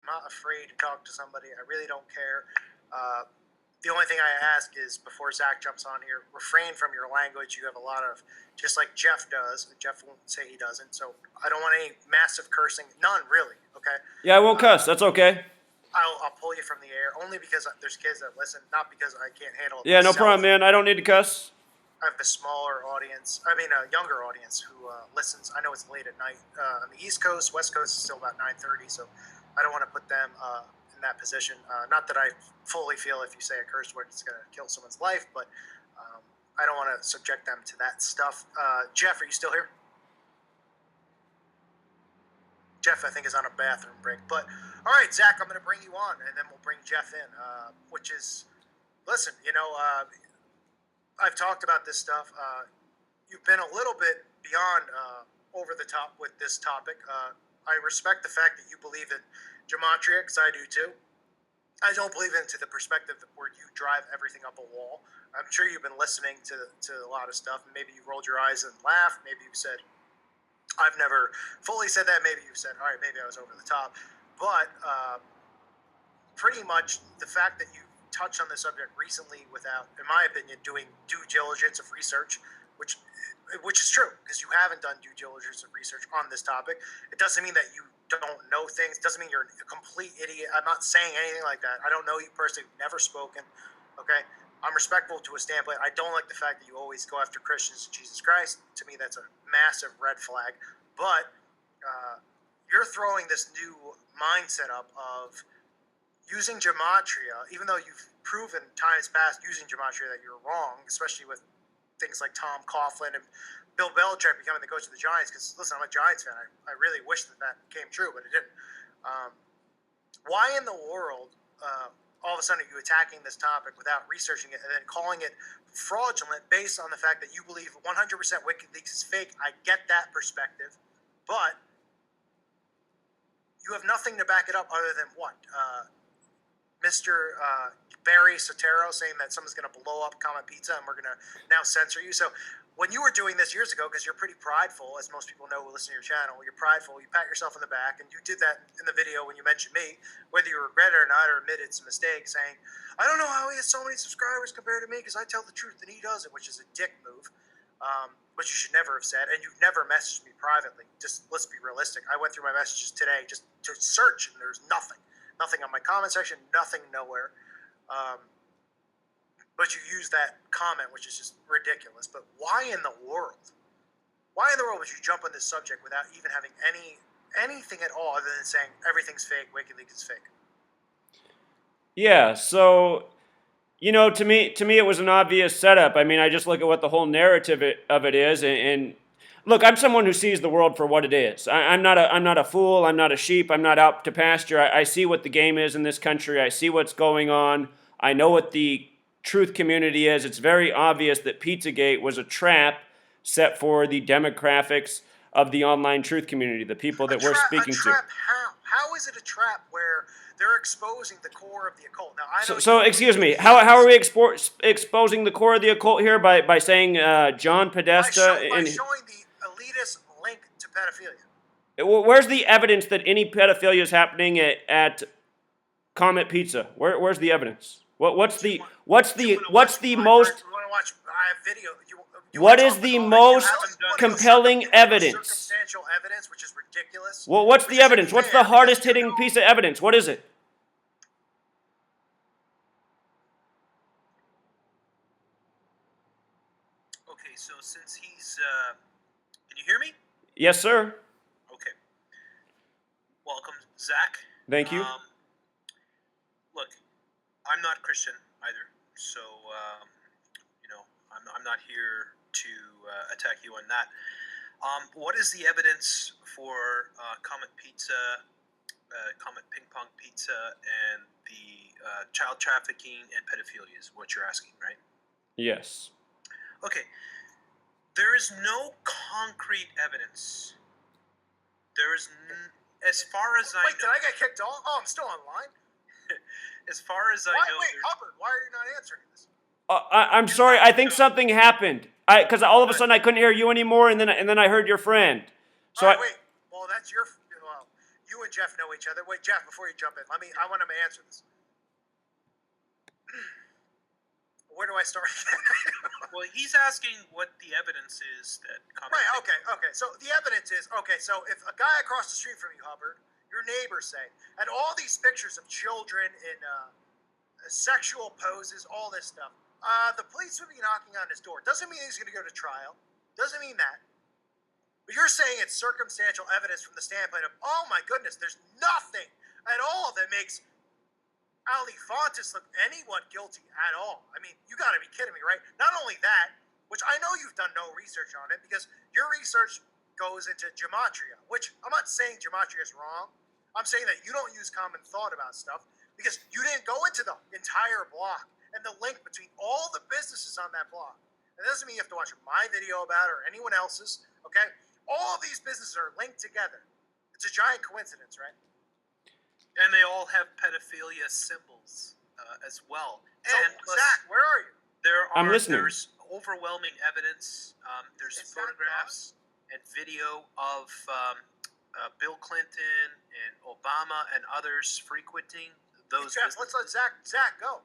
not afraid to talk to somebody. I really don't care. The only thing I ask is before Zach jumps on here, refrain from your language. You have a lot of, just like Jeff does. Jeff won't say he doesn't. So I don't want any massive cursing. None, really. Okay? Yeah, I won't cuss. That's okay. I'll pull you from the air only because there's kids that listen, not because I can't handle it. Yeah, no myself. problem, man. I don't need to cuss. I have a smaller audience. I mean, a younger audience who listens. I know it's late at night on the East Coast. West Coast is still about 9:30, so I don't want to put them in that position. Not that I fully feel if you say a curse word, it's going to kill someone's life, but I don't want to subject them to that stuff. Jeff, are you still here? Jeff, I think, is on a bathroom break. But, all right, Zach, I'm going to bring you on, and then we'll bring Jeff in, which is, listen, I've talked about this stuff. You've been a little bit beyond over the top with this topic. I respect the fact that you believe in gematria, because I do too. I don't believe into the perspective where you drive everything up a wall. I'm sure you've been listening to a lot of stuff. Maybe you rolled your eyes and laughed. Maybe you said, I've never fully said that. Maybe you said, all right, maybe I was over the top. But pretty much the fact that you touched on the subject recently without, in my opinion, doing due diligence of research, which is true, because you haven't done due diligence of research on this topic. It doesn't mean that you don't know things. It doesn't mean you're a complete idiot. I'm not saying anything like that. I don't know you personally. Never spoken. Okay? I'm respectful to a standpoint. I don't like the fact that you always go after Christians and Jesus Christ. To me, that's a massive red flag. But you're throwing this new mindset up of using gematria, even though you've proven times past using gematria that you're wrong, especially with things like Tom Coughlin and Bill Belichick becoming the coach of the Giants. Because, listen, I'm a Giants fan. I really wish that came true, but it didn't. Why in the world, all of a sudden, are you attacking this topic without researching it and then calling it fraudulent based on the fact that you believe 100% WikiLeaks is fake? I get that perspective, but you have nothing to back it up other than what? Mr. Barry Sotero saying that someone's going to blow up Comet Pizza and we're going to now censor you. So when you were doing this years ago, because you're pretty prideful, as most people know who listen to your channel, you're prideful, you pat yourself on the back, and you did that in the video when you mentioned me, whether you regret it or not, or admit it's a mistake, saying, I don't know how he has so many subscribers compared to me because I tell the truth and he doesn't, which is a dick move, which you should never have said, and you've never messaged me privately. Just let's be realistic. I went through my messages today just to search, and there's nothing. Nothing on my comment section, nothing nowhere. But you use that comment, which is just ridiculous. But why in the world? Why in the world would you jump on this subject without even having anything at all other than saying everything's fake, WikiLeaks is fake? Yeah, so, to me it was an obvious setup. I mean, I just look at what the whole narrative of it is, and look, I'm someone who sees the world for what it is. I'm not a fool. I'm not a sheep. I'm not out to pasture. I see what the game is in this country. I see what's going on. I know what the truth community is. It's very obvious that Pizzagate was a trap set for the demographics of the online truth community, the people that we're speaking to. How is it a trap where they're exposing the core of the occult? Now, I know so excuse me, how are we exposing the core of the occult here? By saying John Podesta? By showing the elitist link to pedophilia. Where's the evidence that any pedophilia is happening at Comet Pizza? Where's the evidence? What's the most compelling evidence? Circumstantial evidence, which is ridiculous. Well, what's the evidence? What's the hardest hitting piece of evidence? What is it? Okay, so since he's, can you hear me? Yes, sir. Okay. Welcome, Zach. Thank you. Look, I'm not Christian either, so I'm not here to attack you on that. What is the evidence for Comet Pizza, Comet Ping Pong Pizza, and the child trafficking and pedophilia is what you're asking, right? Yes. Okay. There is no concrete evidence. There is, as far as I know. Wait, did I get kicked off? Oh, I'm still online. As far as I know. Wait, Hubbard, why are you not answering this? I'm sorry. I think something happened. Because all of a sudden I couldn't hear you anymore, and then I heard your friend. So wait. Well, that's your. Well, you you and Jeff know each other. Wait, Jeff, before you jump in, I want him to answer this. Where do I start? Well, he's asking what the evidence is that comes. Right, okay. So the evidence is, so if a guy across the street from you, Hubbard, your neighbor, say, had all these pictures of children in sexual poses, all this stuff, the police would be knocking on his door. Doesn't mean he's going to go to trial. Doesn't mean that. But you're saying it's circumstantial evidence from the standpoint of, oh my goodness, there's nothing at all that makes Alifantis look anyone guilty at all. I mean, you got to be kidding me, right? Not only that, which I know you've done no research on it because your research goes into gematria, which I'm not saying gematria is wrong. I'm saying that you don't use common thought about stuff because you didn't go into the entire block and the link between all the businesses on that block. And that doesn't mean you have to watch my video about it or anyone else's, okay? All of these businesses are linked together. It's a giant coincidence, right? And they all have pedophilia symbols as well. So, And plus, Zach, where are you? I'm listening. There's overwhelming evidence. There's Is that photographs and video of Bill Clinton and Obama and others frequenting those. Jeff, let's let Zach go.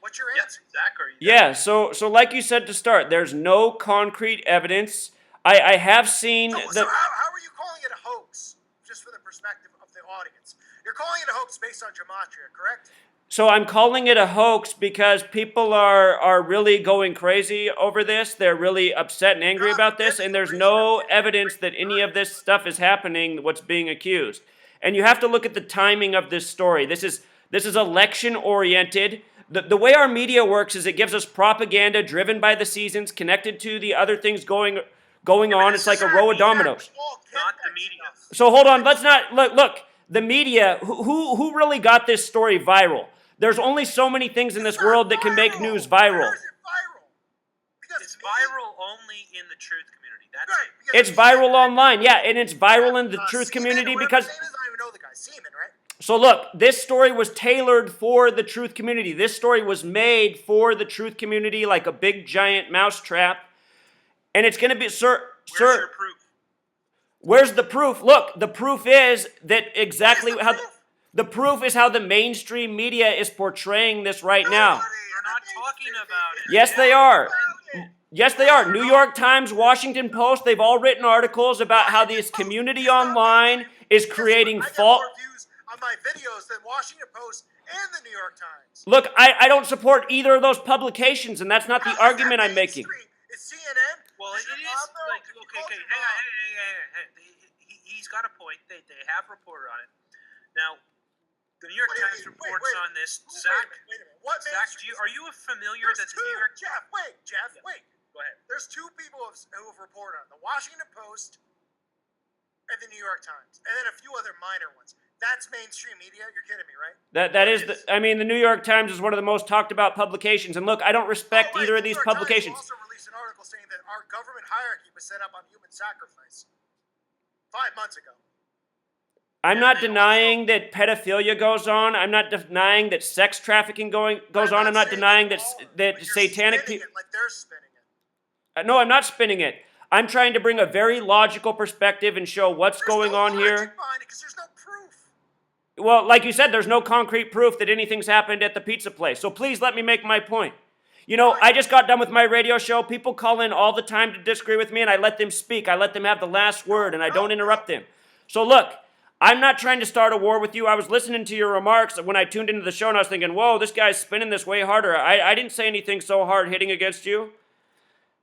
What's your answer? Zach, are you? Yeah, so like you said to start, there's no concrete evidence. I have seen So how are you calling it a hoax? Just for the perspective of the audience. You're calling it a hoax based on gematria, correct? So I'm calling it a hoax because people are really going crazy over this. They're really upset and angry about this, and there's no evidence that any of this stuff is happening, what's being accused. And you have to look at the timing of this story. This is election-oriented. The way our media works is it gives us propaganda driven by the seasons, connected to the other things going on. It's like a row of dominoes. Not the media. So hold on, let's not look. The media, who really got this story viral? There's only so many things in this world that can make news viral. Where is it viral? Because It's viral only in the truth community. That's Right, it. because It's viral online, yeah, and it's viral in the truth Seaman, community whatever because. his name is, I don't even know the guy. Seaman, right? So look, this story was tailored for the truth community. This story was made for the truth community like a big giant mousetrap, and it's going to be, sir. Where's your proof? Where's the proof? Look, the proof is that exactly What is how the proof? the proof is how the mainstream media is portraying this right now. They're not talking about it. Yes, they are. Yes, they are. New York Times, Washington Post, they've all written articles about how this community online is creating I get false. more views on my videos than Washington Post and the New York Times. Look, I don't support either of those publications, and that's not the How is argument that I'm making. mainstream? It's CNN. Well, Is it your is mom, though? like Did you okay, call okay, your hang on, mom? hey. He's got a point. They have reported on it. Now, the New York What do you Times mean? reports Wait. on this. Wait a Zach, minute. What Zach, mainstream? are you familiar There's that the two. New York? Jeff, wait. Go ahead. There's two people who have reported on it, the Washington Post and the New York Times, and then a few other minor ones. That's mainstream media? You're kidding me, right? That is I mean, the New York Times is one of the most talked about publications, and look, I don't respect either of The these New York Times publications. also released an article saying that our government hierarchy was set up on human sacrifice 5 months ago. I'm not denying that pedophilia goes on. I'm not denying that sex trafficking goes on. I'm not denying that But you're satanic spinning people. it like they're spinning it. No, I'm not spinning it. I'm trying to bring a very logical perspective and show what's There's going no on logic here. behind it 'cause there's no proof. Well, like you said, there's no concrete proof that anything's happened at the pizza place. So please let me make my point. You know, I just got done with my radio show. People call in all the time to disagree with me, and I let them speak. I let them have the last word, and I don't interrupt them. So look, I'm not trying to start a war with you. I was listening to your remarks when I tuned into the show, and I was thinking, whoa, this guy's spinning this way harder. I didn't say anything so hard hitting against you.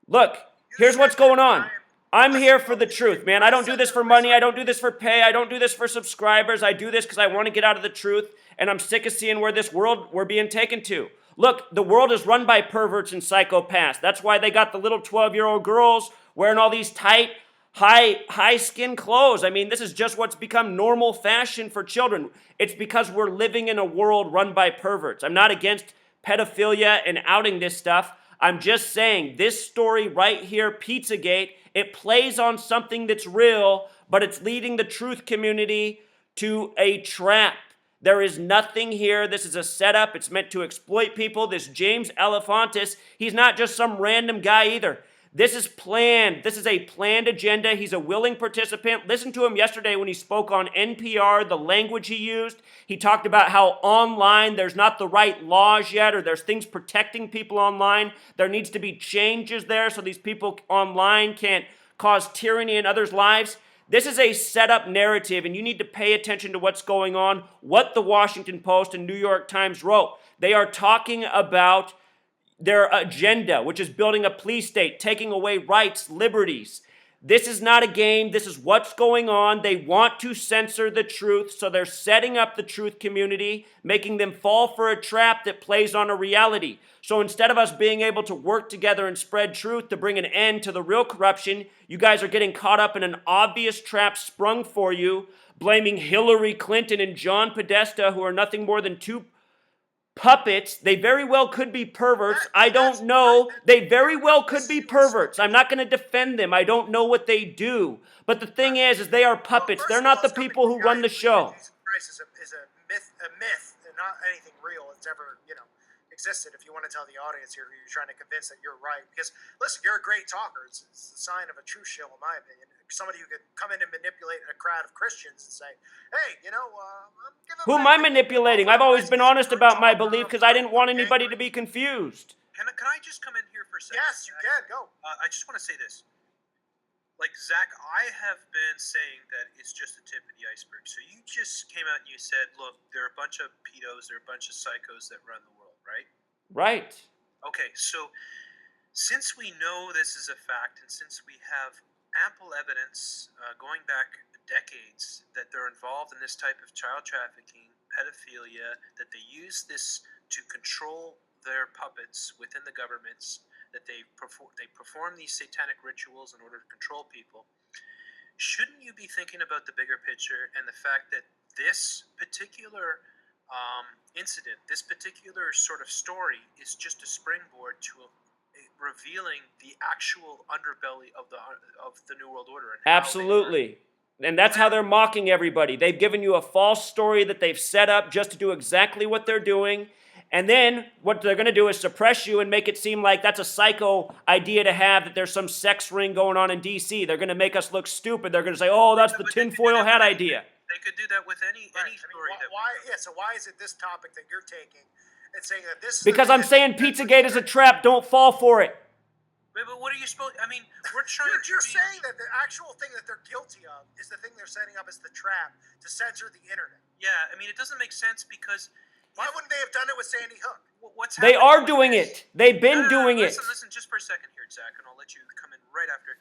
Look, here's what's going on. I'm here for the truth, man. I don't do this for money. I don't do this for pay. I don't do this for subscribers. I do this because I want to get out of the truth, and I'm sick of seeing where this world we're being taken to. Look, the world is run by perverts and psychopaths. That's why they got the little 12-year-old girls wearing all these tight, high skin clothes. I mean, this is just what's become normal fashion for children. It's because we're living in a world run by perverts. I'm not against pedophilia and outing this stuff. I'm just saying this story right here, Pizzagate, it plays on something that's real, but it's leading the truth community to a trap. There is nothing here. This is a setup. It's meant to exploit people. This James Alefantis, he's not just some random guy either. This is planned. This is a planned agenda. He's a willing participant. Listen to him yesterday when he spoke on NPR, the language he used. He talked about how online there's not the right laws yet, or there's things protecting people online. There needs to be changes there so these people online can't cause tyranny in others' lives. This is a set-up narrative, and you need to pay attention to what's going on, what the Washington Post and New York Times wrote. They are talking about their agenda, which is building a police state, taking away rights, liberties. This is not a game. This is what's going on. They want to censor the truth, so they're setting up the truth community, making them fall for a trap that plays on a reality. So instead of us being able to work together and spread truth to bring an end to the real corruption, you guys are getting caught up in an obvious trap sprung for you, blaming Hillary Clinton and John Podesta, who are nothing more than two puppets. They very well could be perverts. I don't know. They very well could be perverts. I'm not going to defend them. I don't know what they do. But the thing is they are puppets. They're not the people who run the show. Jesus Christ is a myth, and not anything real that's ever, existed. If you want to tell the audience here, you're trying to convince that you're right. Because, listen, you're a great talker. It's the sign of a true shill, in my opinion. Somebody who could come in and manipulate a crowd of Christians and say, hey, I'm giving Who am I manipulating? I've always been honest about my belief because I didn't want anybody to be confused. Can I just come in here for a second? Yes, you can. Go. I just want to say this. Like, Zach, I have been saying that it's just the tip of the iceberg. So you just came out and you said, look, there are a bunch of pedos, there are a bunch of psychos that run the world, right? Right. Okay, so since we know this is a fact, and since we have ample evidence going back decades that they're involved in this type of child trafficking, pedophilia, that they use this to control their puppets within the governments, that they perform these satanic rituals in order to control people, shouldn't you be thinking about the bigger picture and the fact that this particular incident, this particular sort of story, is just a springboard to revealing the actual underbelly of the New World Order? And absolutely. And that's how they're mocking everybody. They've given you a false story that they've set up just to do exactly what they're doing. And then what they're going to do is suppress you and make it seem like that's a psycho idea to have, that there's some sex ring going on in D.C. They're going to make us look stupid. They're going to say, oh, that's the tinfoil hat idea. They could do that with any story. So why is it this topic that you're taking and saying that this is... Because I'm saying Pizzagate is a trap. Don't fall for it. But what are you supposed... I mean, we're trying to... You're saying that the actual thing that they're guilty of is the thing they're setting up as the trap to censor the internet. Yeah, I mean, it doesn't make sense because... Why wouldn't they have done it with Sandy Hook? They are doing it. They've been doing it. Listen, just for a second here, Zach, and I'll let you come in right after.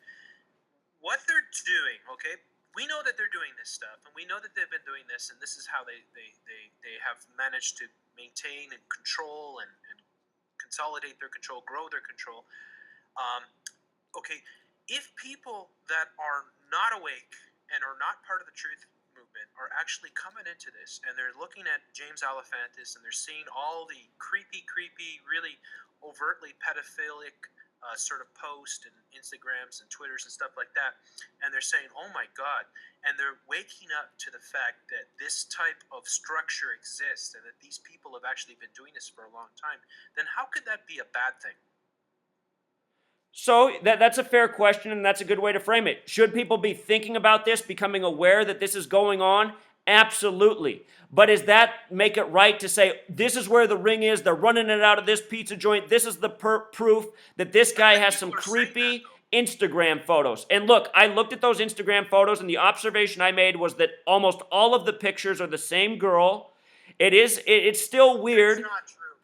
What they're doing, okay? We know that they're doing this stuff, and we know that they've been doing this, and this is how they have managed to maintain and control and consolidate their control, grow their control. Okay, if people that are not awake and are not part of the truth movement are actually coming into this, and they're looking at James Alefantis, and they're seeing all the creepy, really overtly pedophilic sort of posts and Instagrams and Twitters and stuff like that, and they're saying, oh my God, and they're waking up to the fact that this type of structure exists and that these people have actually been doing this for a long time, then how could that be a bad thing? So that's a fair question, and that's a good way to frame it. Should people be thinking about this, becoming aware that this is going on? Absolutely. But does that make it right to say, this is where the ring is, they're running it out of this pizza joint, this is the proof that this guy has some creepy Instagram photos? And look, I looked at those Instagram photos, and the observation I made was that almost all of the pictures are the same girl. It's still weird.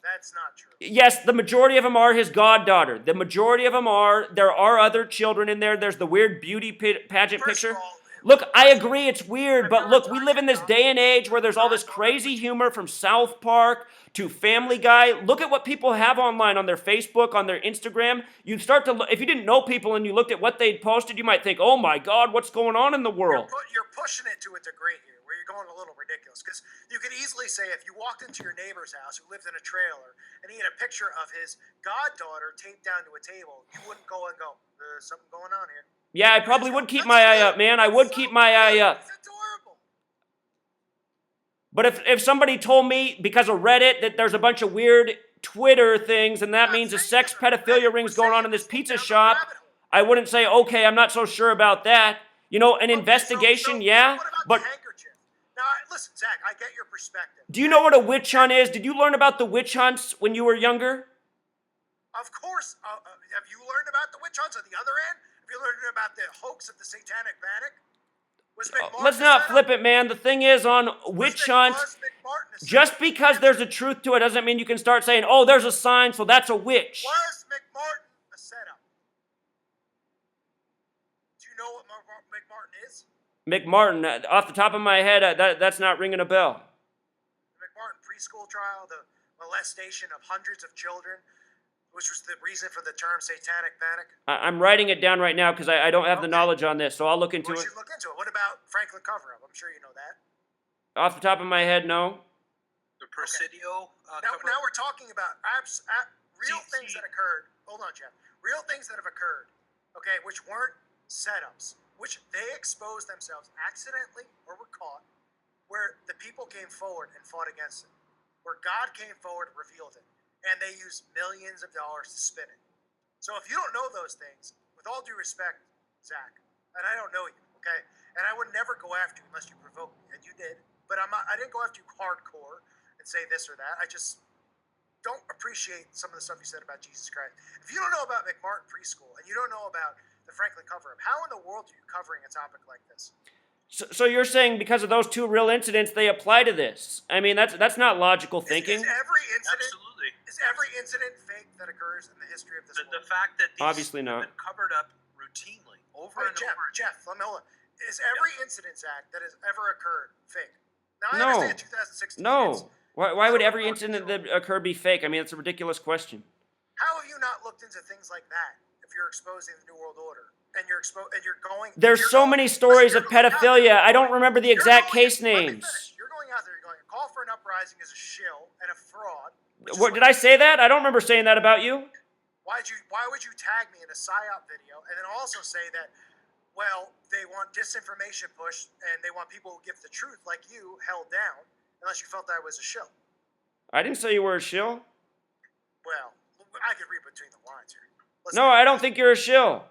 That's not true. Yes, the majority of them are his goddaughter. The majority of them are. There are other children in there. There's the weird beauty pageant picture. Look, I agree it's weird, but look, we live in this day and age where there's all this crazy humor from South Park to Family Guy. Look at what people have online on their Facebook, on their Instagram. You start to look, if you didn't know people and you looked at what they'd posted, you might think, oh my God, what's going on in the world? You're pushing it to a degree here, where you're going a little ridiculous. Because you could easily say if you walked into your neighbor's house who lived in a trailer and he had a picture of his goddaughter taped down to a table, you wouldn't go and go, there's something going on here. Yeah, I probably would keep my eye up, man. I would keep my eye up. It's adorable. But if somebody told me because of Reddit that there's a bunch of weird Twitter things and that means a sex pedophilia ring's going on in this pizza shop, I wouldn't say, okay, I'm not so sure about that. You know, an investigation, yeah, What about but the handkerchief? Now, listen, Zach, I get your perspective. do you know what a witch hunt is? Did you learn about the witch hunts when you were younger? Of course. Have you learned about the witch hunts on the other end? Have you learned about the hoax of the Satanic Panic? Was McMartin Let's a not setup? flip it, man. The thing is, on witch hunt, Was McMartin a setup? just because there's a truth to it doesn't mean you can start saying, oh, there's a sign, so that's a witch. Was McMartin a setup? Do you know what McMartin is? McMartin, off the top of my head, that's not ringing a bell. The McMartin preschool trial, the molestation of hundreds of children, which was the reason for the term Satanic Panic. I'm writing it down right now because I don't have the knowledge on this, so I'll look into We it. should look into it. What about Franklin cover-up? I'm sure you know that. Off the top of my head, no. The Presidio. Now we're talking about real things that occurred. Hold on, Jeff. Real things that have occurred, okay, which weren't setups, which they exposed themselves accidentally or were caught, where the people came forward and fought against it, where God came forward and revealed it, and they used millions of dollars to spin it. So if you don't know those things, with all due respect, Zach, and I don't know you, okay, and I would never go after you unless you provoke me, and you did, but I didn't go after you hardcore and say this or that. I just don't appreciate some of the stuff you said about Jesus Christ. If you don't know about McMartin preschool and you don't know about the Franklin cover-up, how in the world are you covering a topic like this? So you're saying because of those two real incidents, they apply to this? I mean, that's not logical thinking. Is every incident fake that occurs in the history of this world? The fact that these Obviously have not. been covered up routinely over and over. Jeff, let me hold on. Is every incident, Zach, that has ever occurred fake? Now I No. understand 2016. No. Why would every incident that occur be fake? I mean, it's a ridiculous question. How have you not looked into things like that if you're exposing the New World Order and you're going? There's so many stories of pedophilia. I don't remember the exact case names. You're going out there. You're going. A call for an uprising is a shill and a fraud. What, did I say that? I don't remember saying that about you. Why would you tag me in a psyop video and then also say that? Well, they want disinformation pushed and they want people who give the truth like you held down unless you felt that I was a shill. I didn't say you were a shill. Well, I could read between the lines here. Listen, No, I don't think you're a shill.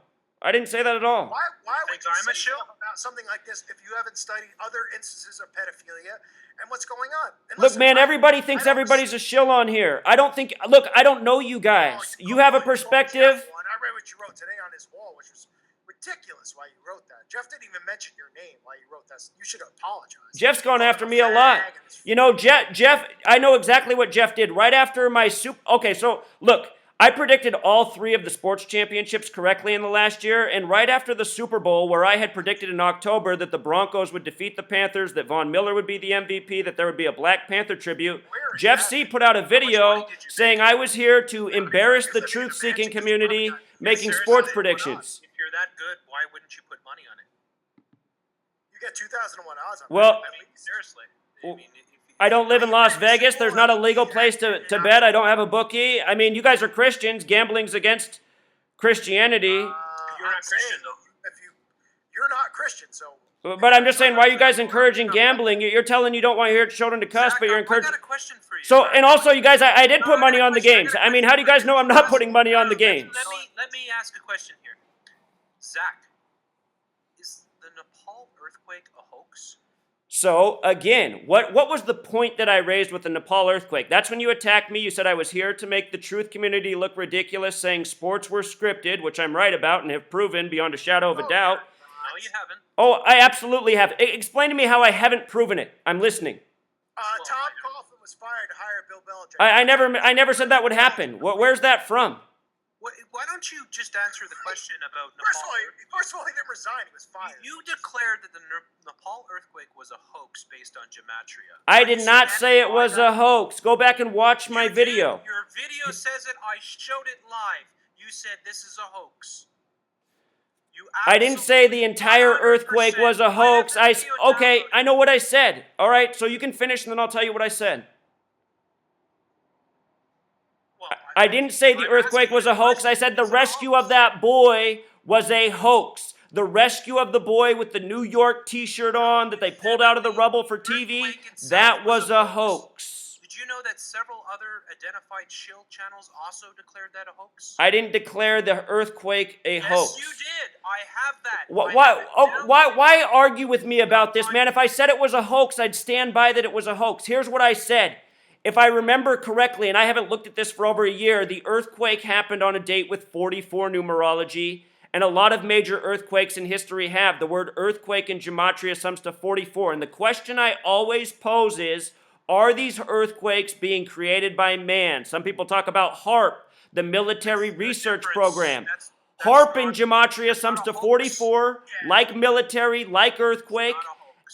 I didn't say that at all. Why would Think you I'm a say shill? stuff about something like this if you haven't studied other instances of pedophilia and what's going on? And Look, listen, man, everybody thinks everybody's a shill on here. I don't think, look, I don't know you guys. You have a perspective. I read what you wrote today on his wall, which was ridiculous why you wrote that. Jeff didn't even mention your name while you wrote that. You should apologize. Jeff's gone after me a lot. You know, Jeff, I know exactly what Jeff did right after my Okay, so look, I predicted all 3 of the sports championships correctly in the last year, and right after the Super Bowl, where I had predicted in October that the Broncos would defeat the Panthers, that Von Miller would be the MVP, that there would be a Black Panther tribute, Jeff C put out a video saying I was here to embarrass the truth-seeking community, making sports predictions. If you're that good, why wouldn't you put money on it? You get 2001 odds on Well, that. At least. Seriously. Well, I don't live in Las Vegas. There's not a legal place to bet. I don't have a bookie. I mean, you guys are Christians. Gambling's against Christianity. You're not Christian, though. You're not Christian, so. But I'm just saying, why are you guys encouraging gambling? You're telling you don't want your children to cuss, Zach, but you're I encouraging. got a question for you. So, and also, you guys, I did put money on the games. I mean, how do you guys know I'm not putting money on the games? Let me ask a question here. Zach, is the Nepal earthquake a hoax? So, again, what was the point that I raised with the Nepal earthquake? That's when you attacked me. You said I was here to make the truth community look ridiculous, saying sports were scripted, which I'm right about and have proven beyond a shadow of a doubt. No, you haven't. Oh, I absolutely have. Explain to me how I haven't proven it. I'm listening. Tom Coughlin was fired to hire Bill Belichick. I never said that would happen. Where's that from? Why don't you just answer the question about Nepal? First of all, he didn't resign. He was fired. You declared that the Nepal earthquake was a hoax based on gematria. I did not say it was a hoax. Go back and watch my video. Your video says it. I showed it live. You said this is a hoax. I didn't say the entire earthquake was a hoax. Okay, I know what I said. All right, so you can finish and then I'll tell you what I said. I didn't say the earthquake was a hoax. I said the rescue of that boy was a hoax. The rescue of the boy with the New York t-shirt on that they pulled out of the rubble for TV, that was a hoax. Did you you know that several other identified shill channels also declared that a hoax? I didn't declare the earthquake a hoax. Yes, you did. I have that. Why argue with me about this, man? If I said it was a hoax, I'd stand by that it was a hoax. Here's what I said. If I remember correctly, and I haven't looked at this for over a year, the earthquake happened on a date with 44 numerology, and a lot of major earthquakes in history have. The word earthquake in gematria sums to 44. And the question I always pose is, are these earthquakes being created by man? Some people talk about HARP, the military research program. HARP in gematria sums to 44, like military, like earthquake.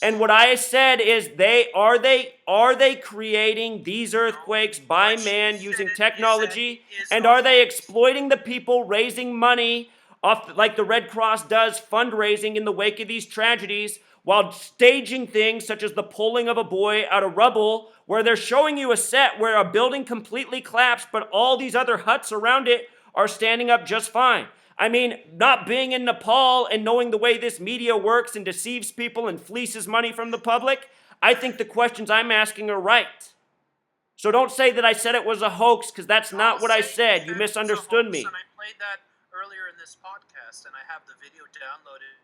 And what I said is, are they creating these earthquakes by man using technology? And are they exploiting the people, raising money off like the Red Cross does, fundraising in the wake of these tragedies, while staging things such as the pulling of a boy out of rubble, where they're showing you a set where a building completely collapsed, but all these other huts around it are standing up just fine. I mean, not being in Nepal and knowing the way this media works and deceives people and fleeces money from the public, I think the questions I'm asking are right. So don't say that I said it was a hoax, because that's not what I said. You misunderstood me. And I played that earlier in this podcast, and I have the video downloaded,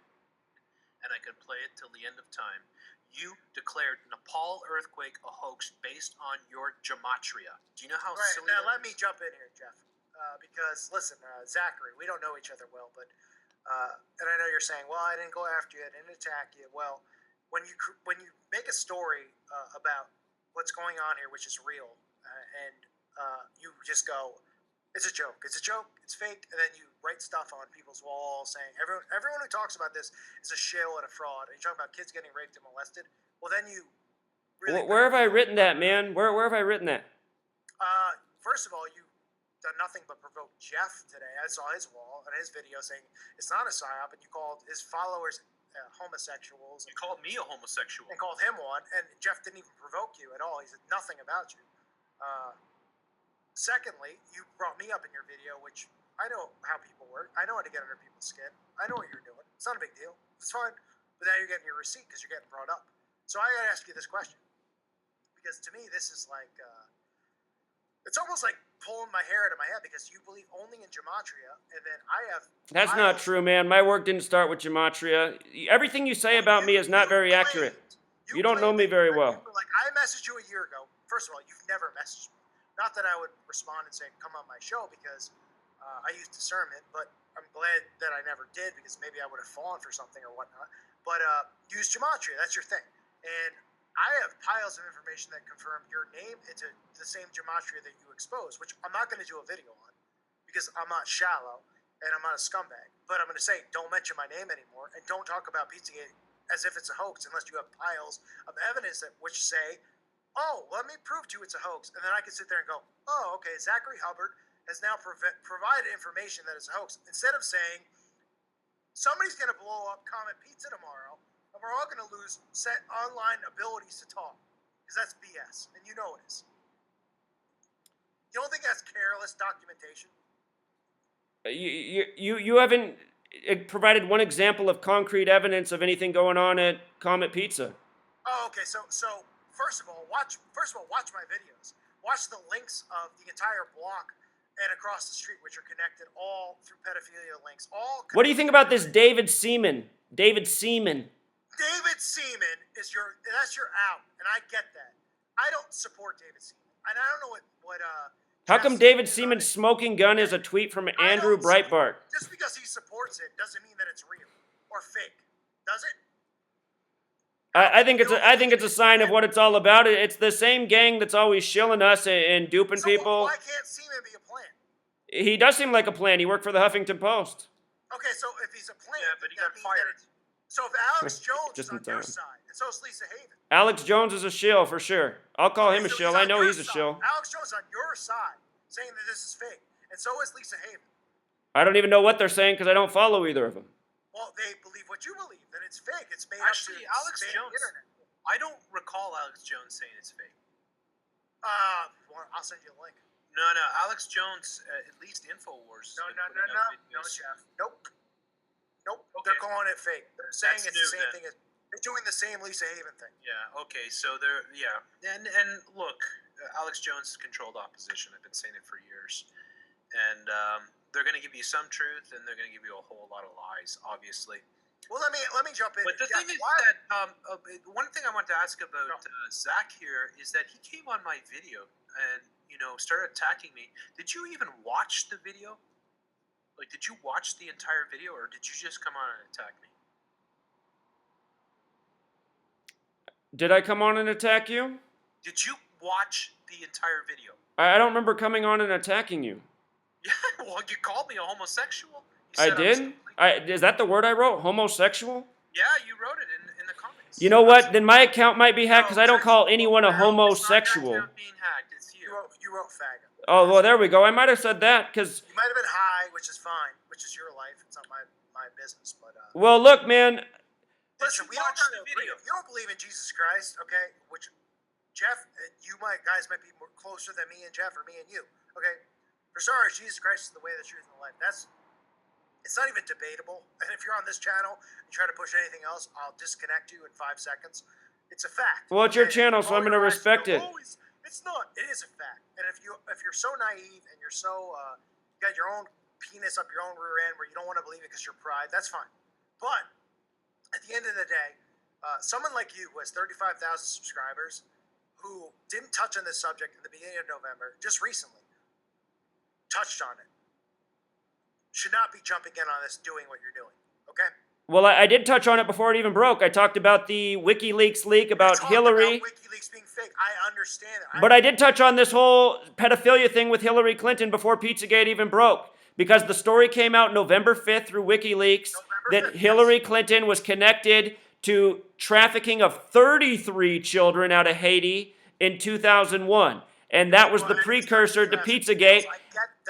and I can play it till the end of time. You declared Nepal earthquake a hoax based on your gematria. Do you know how silly now, that let me jump in here, Jeff. Because, listen, Zachary, we don't know each other well, but, and I know you're saying, well, I didn't go after you, I didn't attack you. Well, when you make a story about what's going on here, which is real, and you just go, it's a joke, it's fake, and then you write stuff on people's walls saying everyone who talks about this is a shill and a fraud, and you're talking about kids getting raped and molested, well, then you really... Where have I written that, man? Where have I written that? First of all, you done nothing but provoke Jeff today. I saw his wall and his video saying it's not a psyop, and you called his followers homosexuals. You called me a homosexual. And called him one, and Jeff didn't even provoke you at all. He said nothing about you. Secondly, you brought me up in your video, which I know how people work. I know how to get under people's skin. I know what you're doing. It's not a big deal. It's fine. But now you're getting your receipt because you're getting brought up. So I got to ask you this question. Because to me, this is like... it's almost like pulling my hair out of my head, because you believe only in gematria, and then I have... That's not true, man. My work didn't start with gematria. Everything you say about me is not very accurate. You don't know me very well. Like, I messaged you a year ago. First of all, you've never messaged me. Not that I would respond and say, come on my show, because I use discernment, but I'm glad that I never did, because maybe I would have fallen for something or whatnot. But use gematria. That's your thing. And I have piles of information that confirm your name into the same gematria that you expose, which I'm not going to do a video on, because I'm not shallow and I'm not a scumbag. But I'm going to say, don't mention my name anymore, and don't talk about Pizzagate as if it's a hoax, unless you have piles of evidence which say, oh, let me prove to you it's a hoax. And then I can sit there and go, oh, okay, Zachary Hubbard has now provided information that is a hoax. Instead of saying, somebody's going to blow up Comet Pizza tomorrow, and we're all going to lose set online abilities to talk. Because that's BS, and you know it is. You don't think that's careless documentation? You haven't provided one example of concrete evidence of anything going on at Comet Pizza. Oh, okay. So first of all, watch my videos. Watch the links of the entire block and across the street, which are connected all through pedophilia links. What do you think about this David Seaman? David Seaman is that's your out, and I get that. I don't support David Seaman, and I don't know what How come David Seaman's smoking gun is a tweet from Andrew Breitbart? Just because he supports it doesn't mean that it's real or fake, does it? I think it's a sign of what it's all about. It's the same gang that's always shilling us and duping people. Why can't Seaman be a plant? He does seem like a plant. He worked for the Huffington Post. Okay, so if he's a plant, but he got fired. So if Alex Jones is on your side, and so is Lisa Haven. Alex Jones is a shill for sure. I'll call him a shill. I know he's a shill. Alex Jones on your side, saying that this is fake, and so is Lisa Haven. I don't even know what they're saying because I don't follow either of them. Well, they believe what you believe, that it's fake. It's made Actually, up to Alex Jones. The internet. I don't recall Alex Jones saying it's fake. I'll send you a link. No. Alex Jones, at least InfoWars. No, Jeff. Nope. Okay. They're calling it fake. They're saying it's the same thing. They're doing the same Lisa Haven thing. Yeah. Okay. So they're and look, Alex Jones is controlled opposition. I've been saying it for years. And they're going to give you some truth, and they're going to give you a whole lot of lies, obviously. Well, let me jump in. But the thing is that one thing I want to ask about Zach here is that he came on my video and started attacking me. Did you even watch the video? Like, did you watch the entire video, or did you just come on and attack me? Did I come on and attack you? Did you watch the entire video? I don't remember coming on and attacking you. Yeah, well, you called me a homosexual. I did? Is that the word I wrote? Homosexual? Yeah, you wrote it in the comments. You know what? Then my account might be hacked because I don't call anyone a homosexual. It's not being hacked. It's you. You wrote faggot. Oh, well, there we go. I might have said that because... You might have been high, which is fine, which is your life. It's not my business, but... Well, look, man... Listen, we don't have to agree. If you don't believe in Jesus Christ, okay, which Jeff, guys might be more closer than me and Jeff, or me and you, okay? For starters, Jesus Christ is the way, the truth, and the life. It's not even debatable. And if you're on this channel and try to push anything else, I'll disconnect you in 5 seconds. It's a fact. Well, it's your channel, so I'm going to respect it. It's not. It is a fact. And if you're so naive and you're so you got your own penis up your own rear end where you don't want to believe it because you're pride, that's fine. But at the end of the day, someone like you who has 35,000 subscribers, who didn't touch on this subject in the beginning of November, just recently touched on it, should not be jumping in on this, doing what you're doing. Okay? Well, I did touch on it before it even broke. I talked about the WikiLeaks leak about Hillary. About WikiLeaks being fake. I understand it. But I did touch on this whole pedophilia thing with Hillary Clinton before Pizzagate even broke. Because the story came out November 5th through WikiLeaks that Hillary Clinton was connected to trafficking of 33 children out of Haiti in 2001. And that was the precursor to Pizzagate.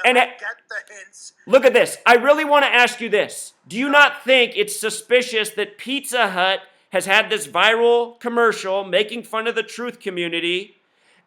I get the hints. Look at this. I really want to ask you this. Do you not think it's suspicious that Pizza Hut has had this viral commercial making fun of the truth community,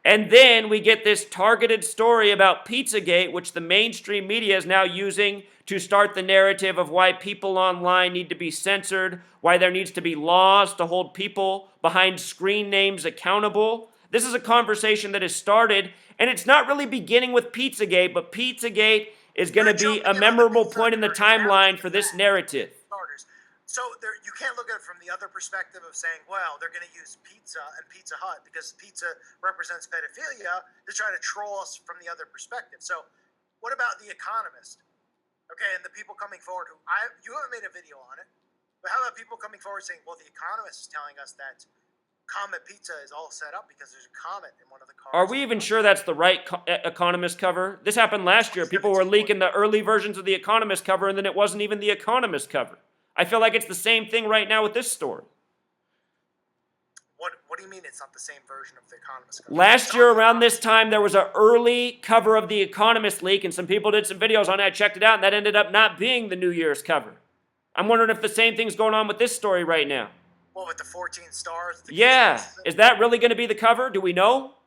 and then we get this targeted story about Pizzagate, which the mainstream media is now using to start the narrative of why people online need to be censored, why there needs to be laws to hold people behind screen names accountable? This is a conversation that has started, and it's not really beginning with Pizzagate, but Pizzagate is going to be a memorable point in the timeline for this narrative. So you can't look at it from the other perspective of saying, well, they're going to use pizza and Pizza Hut because pizza represents pedophilia to try to troll us from the other perspective. So what about The Economist? Okay, and the people coming forward you haven't made a video on it, but how about people coming forward saying, well, The Economist is telling us that Comet Pizza is all set up because there's a comet in one of the cars. Are we even sure that's the right Economist cover? This happened last year. People were leaking the early versions of the Economist cover, and then it wasn't even the Economist cover. I feel like it's the same thing right now with this story. What do you mean it's not the same version of the Economist cover? Last year around this time, there was an early cover of the Economist leak, and some people did some videos on it. I checked it out, and that ended up not being the New Year's cover. I'm wondering if the same thing's going on with this story right now. Well, with the 14 stars? Yeah. Is that really going to be the cover? Do we know?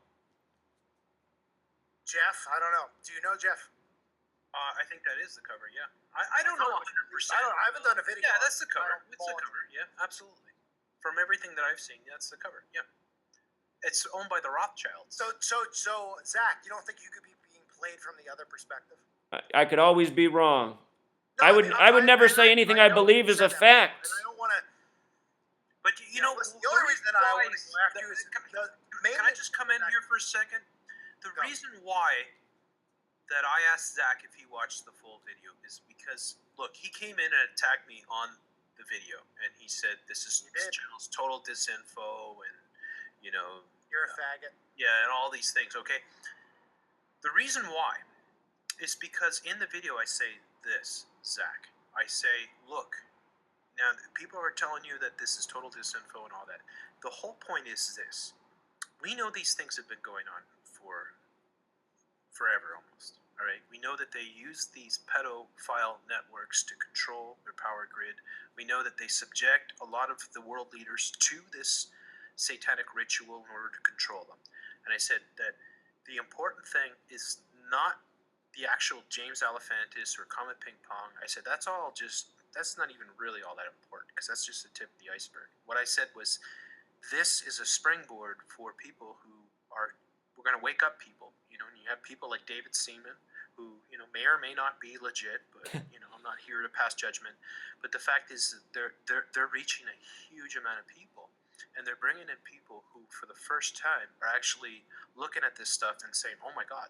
Jeff, I don't know. Do you know, Jeff? I think that is the cover, yeah. I don't know 100%. I haven't done a video. Yeah, that's the cover. It's the cover, yeah, absolutely. From everything that I've seen, that's the cover, yeah. It's owned by the Rothschilds. So Zach, you don't think you could be being played from the other perspective? I could always be wrong. No, I would never say anything I believe is a fact. And I don't want to. But you know, listen, the only reason that I want to go after you is can I just come in here for a second? The reason why that I asked Zach if he watched the full video is because, look, he came in and attacked me on the video, and he said this channel's total disinfo, and you're a faggot. Yeah, and all these things. Okay, the reason why is because in the video I say this, Zach. I say, look, now people are telling you that this is total disinfo and all that. The whole point is this: we know these things have been going on for forever almost. All right, we know that they use these pedophile networks to control their power grid. We know that they subject a lot of the world leaders to this satanic ritual in order to control them. And I said that the important thing is not the actual James Alefantis or Comet Ping Pong. I said that's not even really all that important because that's just the tip of the iceberg. What I said was this is a springboard for people who we're going to wake up people, and you have people like David Seaman, who, may or may not be legit, but, I'm not here to pass judgment. But the fact is that they're reaching a huge amount of people, and they're bringing in people who, for the first time, are actually looking at this stuff and saying, oh my God,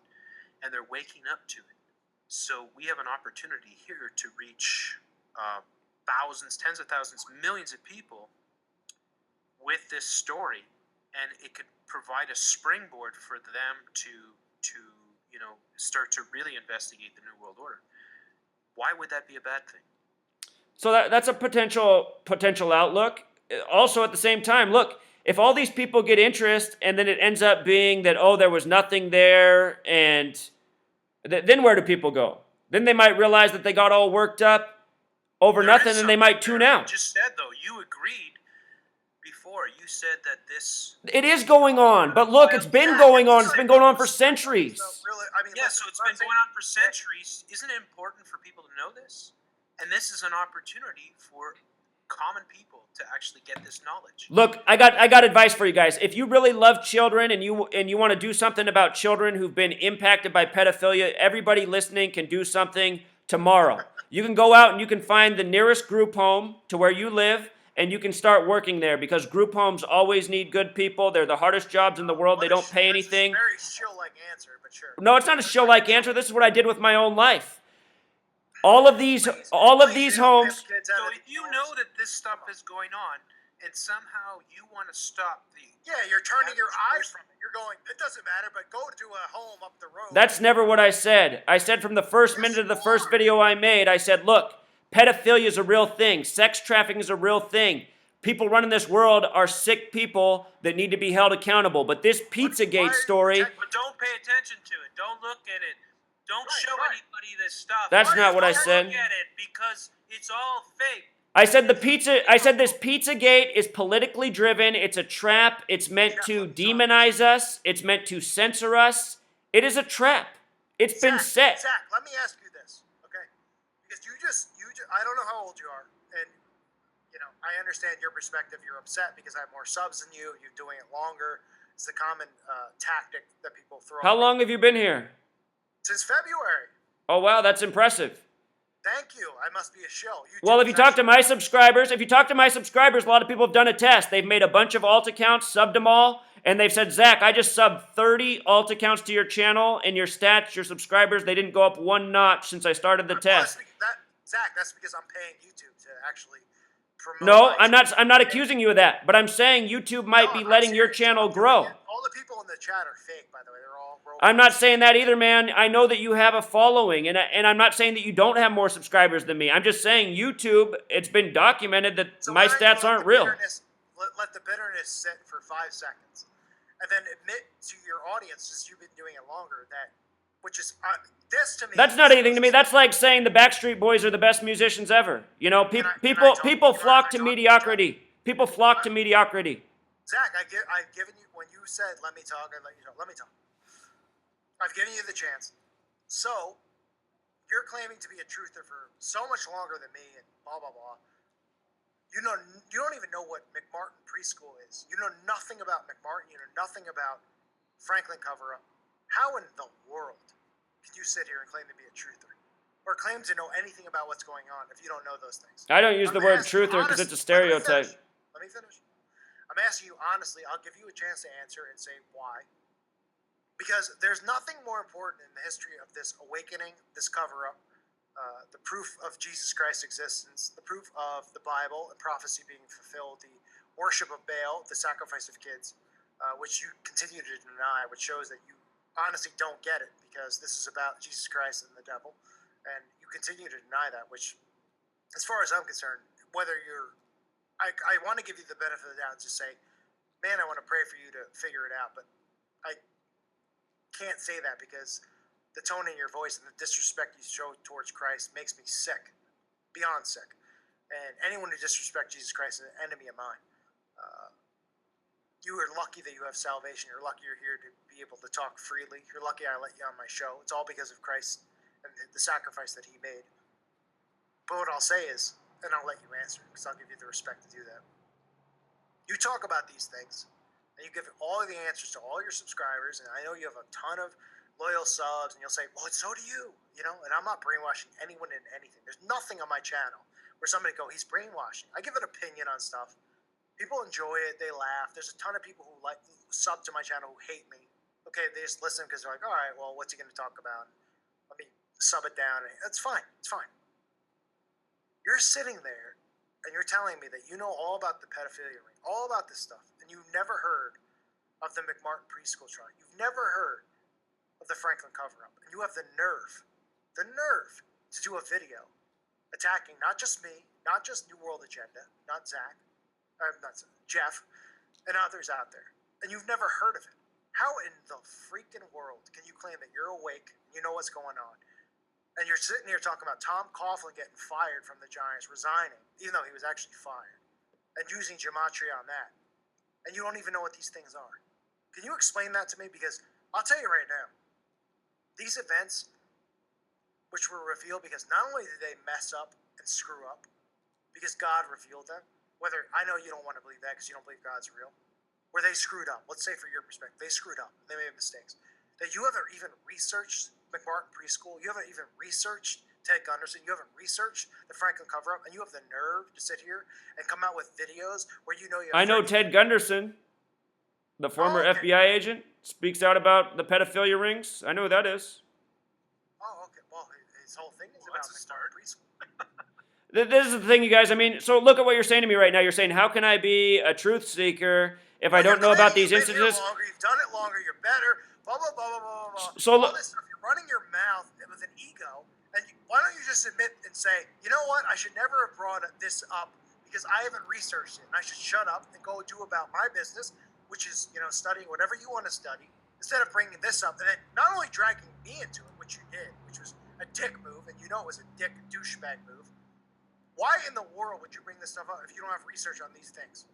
and they're waking up to it. So we have an opportunity here to reach thousands, tens of thousands, millions of people with this story, and it could provide a springboard for them to start to really investigate the New World Order. Why would that be a bad thing? So that's a potential outlook. Also, at the same time, look, if all these people get interest and then it ends up being that, oh, there was nothing there, and then where do people go? Then they might realize that they got all worked up over nothing, and they might tune out. You just said, though, you agreed before. You said that this... It is going on, but look, it's been going on. It's been going on for centuries. So it's been going on for centuries. Isn't it important for people to know this? And this is an opportunity for common people to actually get this knowledge. Look, I got advice for you guys. If you really love children and you want to do something about children who've been impacted by pedophilia, everybody listening can do something tomorrow. You can go out and you can find the nearest group home to where you live, and you can start working there, because group homes always need good people. They're the hardest jobs in the world. They don't pay anything. Very shill-like answer, but sure. No, it's not a shill-like answer. This is what I did with my own life. All of these homes. So if you know that this stuff is going on, and somehow you want to stop the... Yeah, you're turning your eyes from it. You're going, it doesn't matter, but go to a home up the road. That's never what I said. I said from the first minute of the first video I made, I said, look, pedophilia is a real thing. Sex trafficking is a real thing. People running this world are sick people that need to be held accountable. But this Pizzagate story... But don't pay attention to it. Don't look at it. Don't show anybody this stuff. That's not what I said. Look at it, because it's all fake. I said this Pizzagate is politically driven. It's a trap. It's meant to demonize us. It's meant to censor us. It is a trap. It's been set. Zach, let me ask you this, okay? Because you just I don't know how old you are, and I understand your perspective. You're upset because I have more subs than you. You're doing it longer. It's the common tactic that people throw. How long have you been here? Since February. Oh wow, that's impressive. Thank you. I must be a shill. Well, if you talk to my subscribers, a lot of people have done a test. They've made a bunch of alt accounts, subbed them all, and they've said, Zach, I just subbed 30 alt accounts to your channel, and your stats, your subscribers, they didn't go up one notch since I started the test. Zach, that's because I'm paying YouTube to actually promote. No, I'm not accusing you of that, but I'm saying YouTube might be letting your channel grow. All the people in the chat are fake, by the way. They're all robots. I'm not saying that either, man. I know that you have a following, and I'm not saying that you don't have more subscribers than me. I'm just saying YouTube, it's been documented that my stats aren't real. Let the bitterness sit for 5 seconds, and then admit to your audience, since you've been doing it longer, which is this to me. That's not anything to me. That's like saying the Backstreet Boys are the best musicians ever. People flock to mediocrity. People flock to mediocrity. Zach, I've given you, when you said, let me talk, I let you talk. Let me talk. I've given you the chance. So, you're claiming to be a truther for so much longer than me and blah, blah, blah. You don't even know what McMartin Preschool is. You know nothing about McMartin. You know nothing about Franklin Cover-Up. How in the world can you sit here and claim to be a truther? Or claim to know anything about what's going on if you don't know those things? I don't use the word truther because it's a stereotype. Let me finish. I'm asking you honestly. I'll give you a chance to answer and say why. Because there's nothing more important in the history of this awakening, this cover-up, the proof of Jesus Christ's existence, the proof of the Bible and prophecy being fulfilled, the worship of Baal, the sacrifice of kids, which you continue to deny, which shows that you honestly don't get it, because this is about Jesus Christ and the devil, and you continue to deny that, which, as far as I'm concerned, whether you're... I want to give you the benefit of the doubt and just say, man, I want to pray for you to figure it out, but I can't say that because the tone in your voice and the disrespect you show towards Christ makes me sick, beyond sick. And anyone who disrespects Jesus Christ is an enemy of mine. You are lucky that you have salvation. You're lucky you're here to be able to talk freely. You're lucky I let you on my show. It's all because of Christ and the sacrifice that he made. But what I'll say is, and I'll let you answer because I'll give you the respect to do that. You talk about these things, and and you give all the answers to all your subscribers, and I know you have a ton of loyal subs, and you'll say, well, so do you, and I'm not brainwashing anyone in anything. There's nothing on my channel where somebody go, he's brainwashing. I give an opinion on stuff. People enjoy it. They laugh. There's a ton of people who sub to my channel who hate me. Okay, they just listen because they're like, all right, well, what's he going to talk about? Let me sub it down. That's fine. It's fine. You're sitting there and you're telling me that you know all about the pedophilia ring, all about this stuff, and you've never heard of the McMartin preschool trial. You've never heard of the Franklin cover-up. And you have the nerve to do a video attacking not just me, not just New World Agenda, not Zach, not Jeff, and others out there. And you've never heard of it. How in the freaking world can you claim that you're awake, you know what's going on, and you're sitting here talking about Tom Coughlin getting fired from the Giants, resigning, even though he was actually fired, and using gematria on that, and you don't even know what these things are? Can you explain that to me? Because I'll tell you right now, these events, which were revealed because not only did they mess up and screw up, because God revealed them, whether, I know you don't want to believe that because you don't believe God's real, where they screwed up. Let's say for your perspective, they screwed up. They made mistakes. That you haven't even researched McMartin Preschool. You haven't even researched Ted Gunderson. You haven't researched the Franklin cover-up. And you have the nerve to sit here and come out with videos where you know you have... I know Ted Gunderson, the former FBI agent, speaks out about the pedophilia rings. I know who that is. Oh, okay. Well, his whole thing is about McMartin Preschool. This is the thing, you guys. I mean, so look at what you're saying to me right now. You're saying, how can I be a truth seeker if I don't know about these instances? You've done it longer, you're better, blah, blah, blah, blah, blah, blah. So all this stuff, you're running your mouth with an ego, and why don't you just admit and say, you know what, I should never have brought this up because I haven't researched it, and I should shut up and go do about my business, which is, studying whatever you want to study, instead of bringing this up, and then not only dragging me into it, which you did, which was a dick move, and you know it was a dick douchebag move. Why in the world would you bring this stuff up if you don't have research on these things?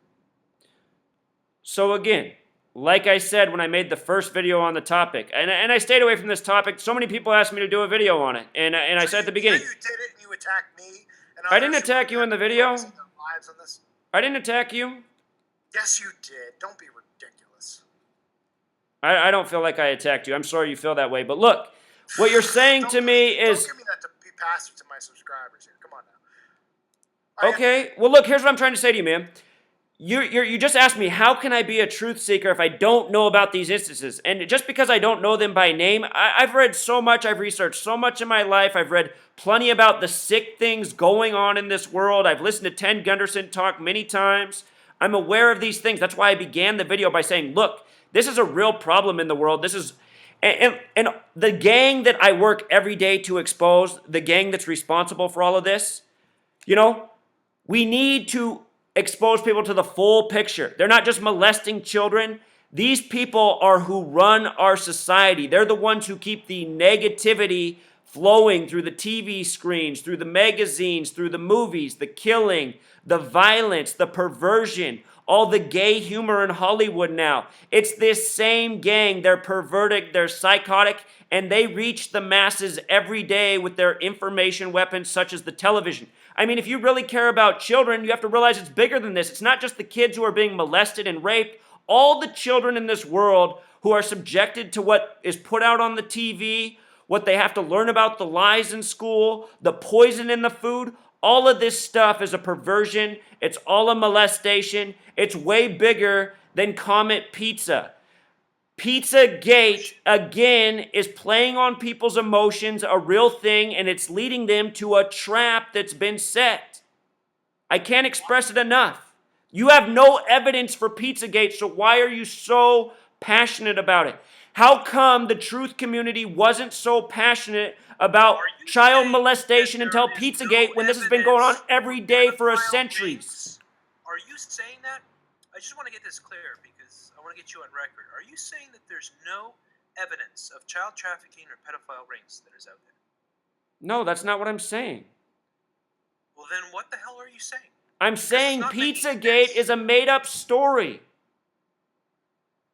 So again, like I said when I made the first video on the topic, and I stayed away from this topic. So many people asked me to do a video on it, and I said at the beginning. You did it, and you attacked me. And I didn't attack you in the video. I didn't attack you. Yes, you did. Don't be ridiculous. I don't feel like I attacked you. I'm sorry you feel that way, but look, what you're saying to me is. Don't give me that to be passive to my subscribers here. Come on now. Okay, well look, here's what I'm trying to say to you, man. You just asked me, how can I be a truth seeker if I don't know about these instances? And just because I don't know them by name, I've read so much, I've researched so much in my life, I've read plenty about the sick things going on in this world, I've listened to Ted Gunderson talk many times, I'm aware of these things. That's why I began the video by saying, look, this is a real problem in the world, this is... And the gang that I work every day to expose, the gang that's responsible for all of this, we need to expose people to the full picture. They're not just molesting children. These people are who run our society. They're the ones who keep the negativity flowing through the TV screens, through the magazines, through the movies, the killing, the violence, the perversion, all the gay humor in Hollywood now. It's this same gang. They're perverted, they're psychotic, and they reach the masses every day with their information weapons such as the television. I mean, if you really care about children, you have to realize it's bigger than this. It's not just the kids who are being molested and raped. All the children in this world who are subjected to what is put out on the TV, what they have to learn about the lies in school, the poison in the food, all of this stuff is a perversion. It's all a molestation. It's way bigger than Comet Pizza. Pizzagate, again, is playing on people's emotions, a real thing, and it's leading them to a trap that's been set. I can't express it enough. You have no evidence for Pizzagate, so why are you so passionate about it? How come the truth community wasn't so passionate about child molestation until Pizzagate when this has been going on every day for centuries? Are you saying that? I just want to get this clear because I want to get you on record. Are you saying that there's no evidence of child trafficking or pedophile rings that is out there? No, that's not what I'm saying. Well, then what the hell are you saying? I'm saying Pizzagate is a made-up story.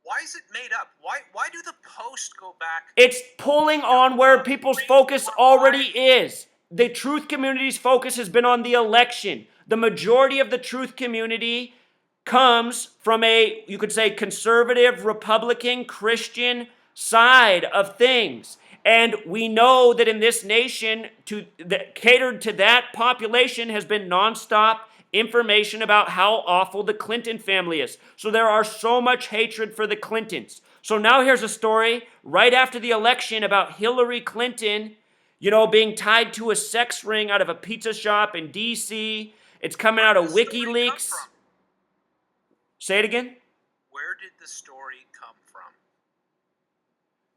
Why is it made up? Why do the Post go back? It's pulling on where people's focus already is. The truth community's focus has been on the election. The majority of the truth community comes from a, you could say, conservative, Republican, Christian side of things. And we know that in this nation, catered to that population has been nonstop information about how awful the Clinton family is. So there are so much hatred for the Clintons. So now here's a story right after the election about Hillary Clinton, being tied to a sex ring out of a pizza shop in D.C. It's coming out of WikiLeaks. Say it again? Where did the story come from?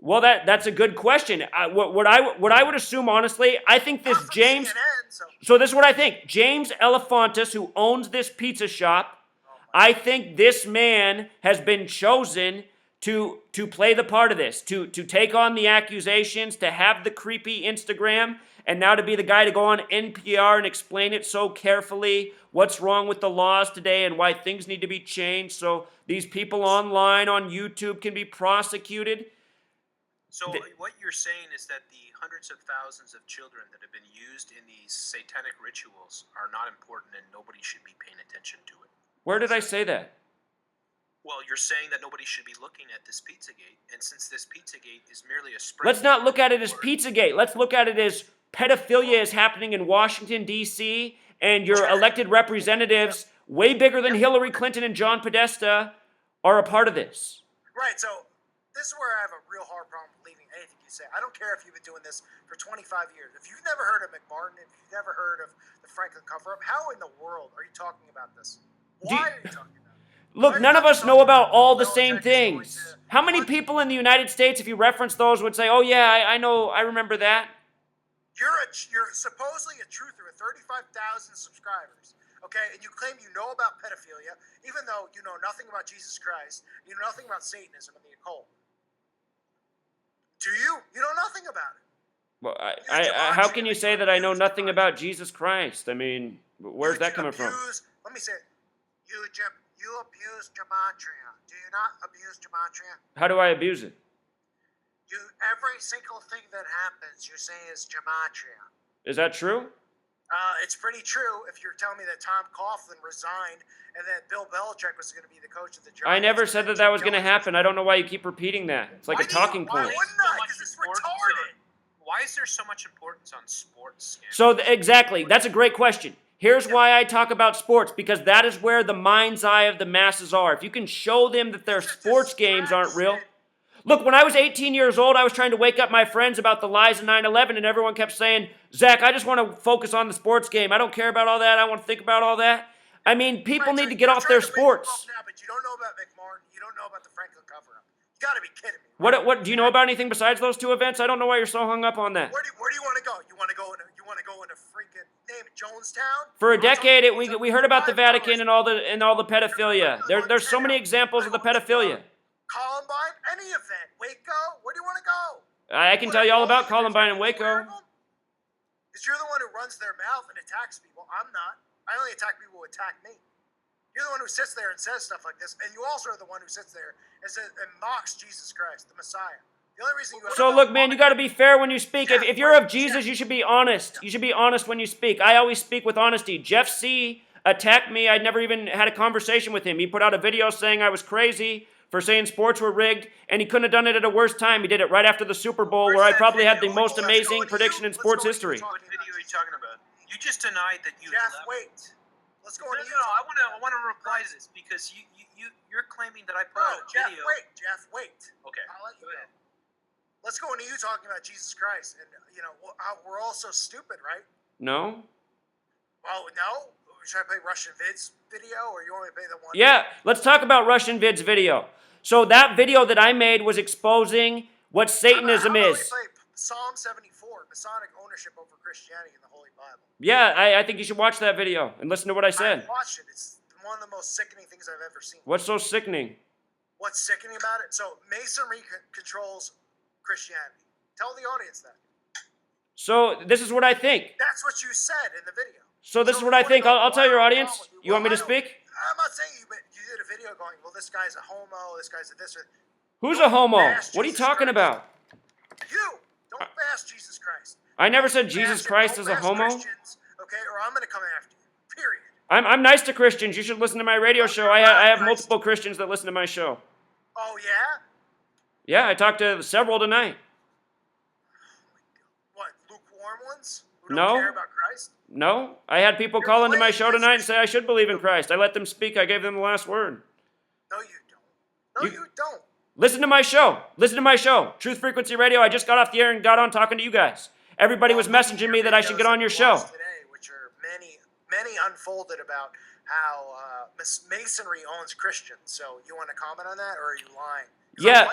Well, that's a good question. What I would assume, honestly, I think this James. CNN, so this is what I think. James Elefantis, who owns this pizza shop, I think this man has been chosen to play the part of this, to take on the accusations, to have the creepy Instagram, and now to be the guy to go on NPR and explain it so carefully, what's wrong with the laws today and why things need to be changed so these people online on YouTube can be prosecuted. So what you're saying is that the hundreds of thousands of children that have been used in these satanic rituals are not important and nobody should be paying attention to it. Where did I say that? Well, you're saying that nobody should be looking at this Pizzagate, and since this Pizzagate is merely a spring... Let's not look at it as Pizzagate. Let's look at it as pedophilia is happening in Washington, D.C., and your elected representatives, way bigger than Hillary Clinton and John Podesta, are a part of this. Right, so this is where I have a real hard problem believing anything you say. I don't care if you've been doing this for 25 years. If you've never heard of McMartin, if you've never heard of the Franklin cover-up, how in the world are you talking about this? Why are you talking about it? Look, none of us know about all the same things. How many people in the United States, if you reference those, would say, oh yeah, I know, I remember that? You're supposedly a truther with 35,000 subscribers, okay? And you claim you know about pedophilia, even though you know nothing about Jesus Christ, you know nothing about Satanism and the occult. Do you? You know nothing about it. Well, how can you say that I know nothing about Jesus Christ? I mean, where's that coming from? Let me say it. You abuse gematria. Do you not abuse gematria? How do I abuse it? Every single thing that happens, you say is gematria. Is that true? It's pretty true if you're telling me that Tom Coughlin resigned and that Bill Belichick was going to be the coach of the Giants. I never said that was going to happen. I don't know why you keep repeating that. It's like a talking point. Why wouldn't I? Because it's retarded. Why is there so much importance on sports? So exactly, that's a great question. Here's why I talk about sports, because that is where the mind's eye of the masses are. If you can show them that their sports games aren't real. Look, when I was 18 years old, I was trying to wake up my friends about the lies of 9/11, and everyone kept saying, Zach, I just want to focus on the sports game. I don't care about all that. I want to think about all that. I mean, people need to get off their sports. Now, but you don't know about McMartin. You don't know about the Franklin cover-up. You got to be kidding me. What do you know about anything besides those two events? I don't know why you're so hung up on that. Where do you want to go? You want to go into freaking name it Jonestown? For a decade, we heard about the Vatican and all the pedophilia. There's so many examples of the pedophilia. Columbine, any event, Waco. Where do you want to go? I can tell you all about Columbine and Waco. Because you're the one who runs their mouth and attacks people. I'm not. I only attack people who attack me. You're the one who sits there and says stuff like this, and you also are the one who sits there and mocks Jesus Christ, the Messiah. The only reason you So look, man, you got to be fair when you speak. If you're of Jesus, you should be honest. You should be honest when you speak. I always speak with honesty. Jeff C attacked me. I'd never even had a conversation with him. He put out a video saying I was crazy for saying sports were rigged, and he couldn't have done it at a worse time. He did it right after the Super Bowl, where I probably had the most amazing prediction in sports history. What video are you talking about? You just denied that you. Jeff, wait. Let's go on. No, I want to reply to this because you're claiming that I put out a video. Jeff, wait. Okay. I'll let you go. Let's go into you talking about Jesus Christ, and we're all so stupid, right? No. Oh no. Should I play Russian Vid's video, or you want me to play the one? Yeah, let's talk about Russian Vid's video. So that video that I made was exposing what Satanism how about is. we play Psalm 74, Masonic ownership over Christianity in the Holy Bible. Yeah, I think you should watch that video and listen to what I said. I watched it. It's one of the most sickening things I've ever seen. What's so sickening? What's sickening about it? So Masonry controls Christianity. Tell the audience that. So this is what I think. That's what you said in the video. So this is what I think. I'll tell your audience. You want me to speak? I'm not saying you did a video going, well, this guy's a homo, this guy's a this. Who's a homo? What are you talking about? You. Don't bash Jesus Christ. I never said Jesus Christ is a homo. Christians, okay, or I'm going to come after you. Period. I'm nice to Christians. You should listen to my radio show. I have multiple Christians that listen to my show. Oh, yeah? Yeah, I talked to several tonight. What, lukewarm ones? Who No. don't care about Christ? No, I had people call into my show tonight and say I should believe in Christ. I let them speak. I gave them the last word. No, you don't. No, you don't. Listen to my show. Listen to my show. Truth Frequency Radio. I just got off the air and got on talking to you guys. Everybody was messaging me that I should get on your show. Today, which are many unfolded about how Masonry owns Christians. So you want to comment on that, or are you lying?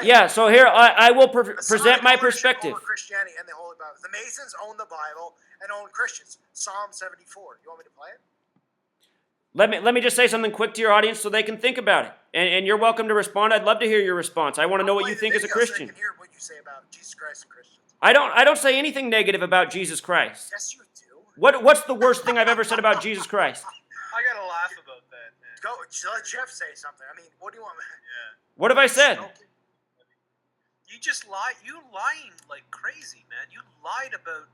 Yeah. So here I will present my perspective. Over Christianity and the Holy Bible. The Masons own the Bible and own Christians. Psalm 74. You want me to play it? Let me just say something quick to your audience so they can think about it. And you're welcome to respond. I'd love to hear your response. I want to know what you think as a Christian. So I can hear what you say about Jesus Christ and Christians. I don't say anything negative about Jesus Christ. Yes, you do. What's the worst thing I've ever said about Jesus Christ? I gotta laugh about that, man. Go, let Jeff say something. I mean, what do you want? Yeah. What have I said? You just lie. You lying like crazy, man. You lied about.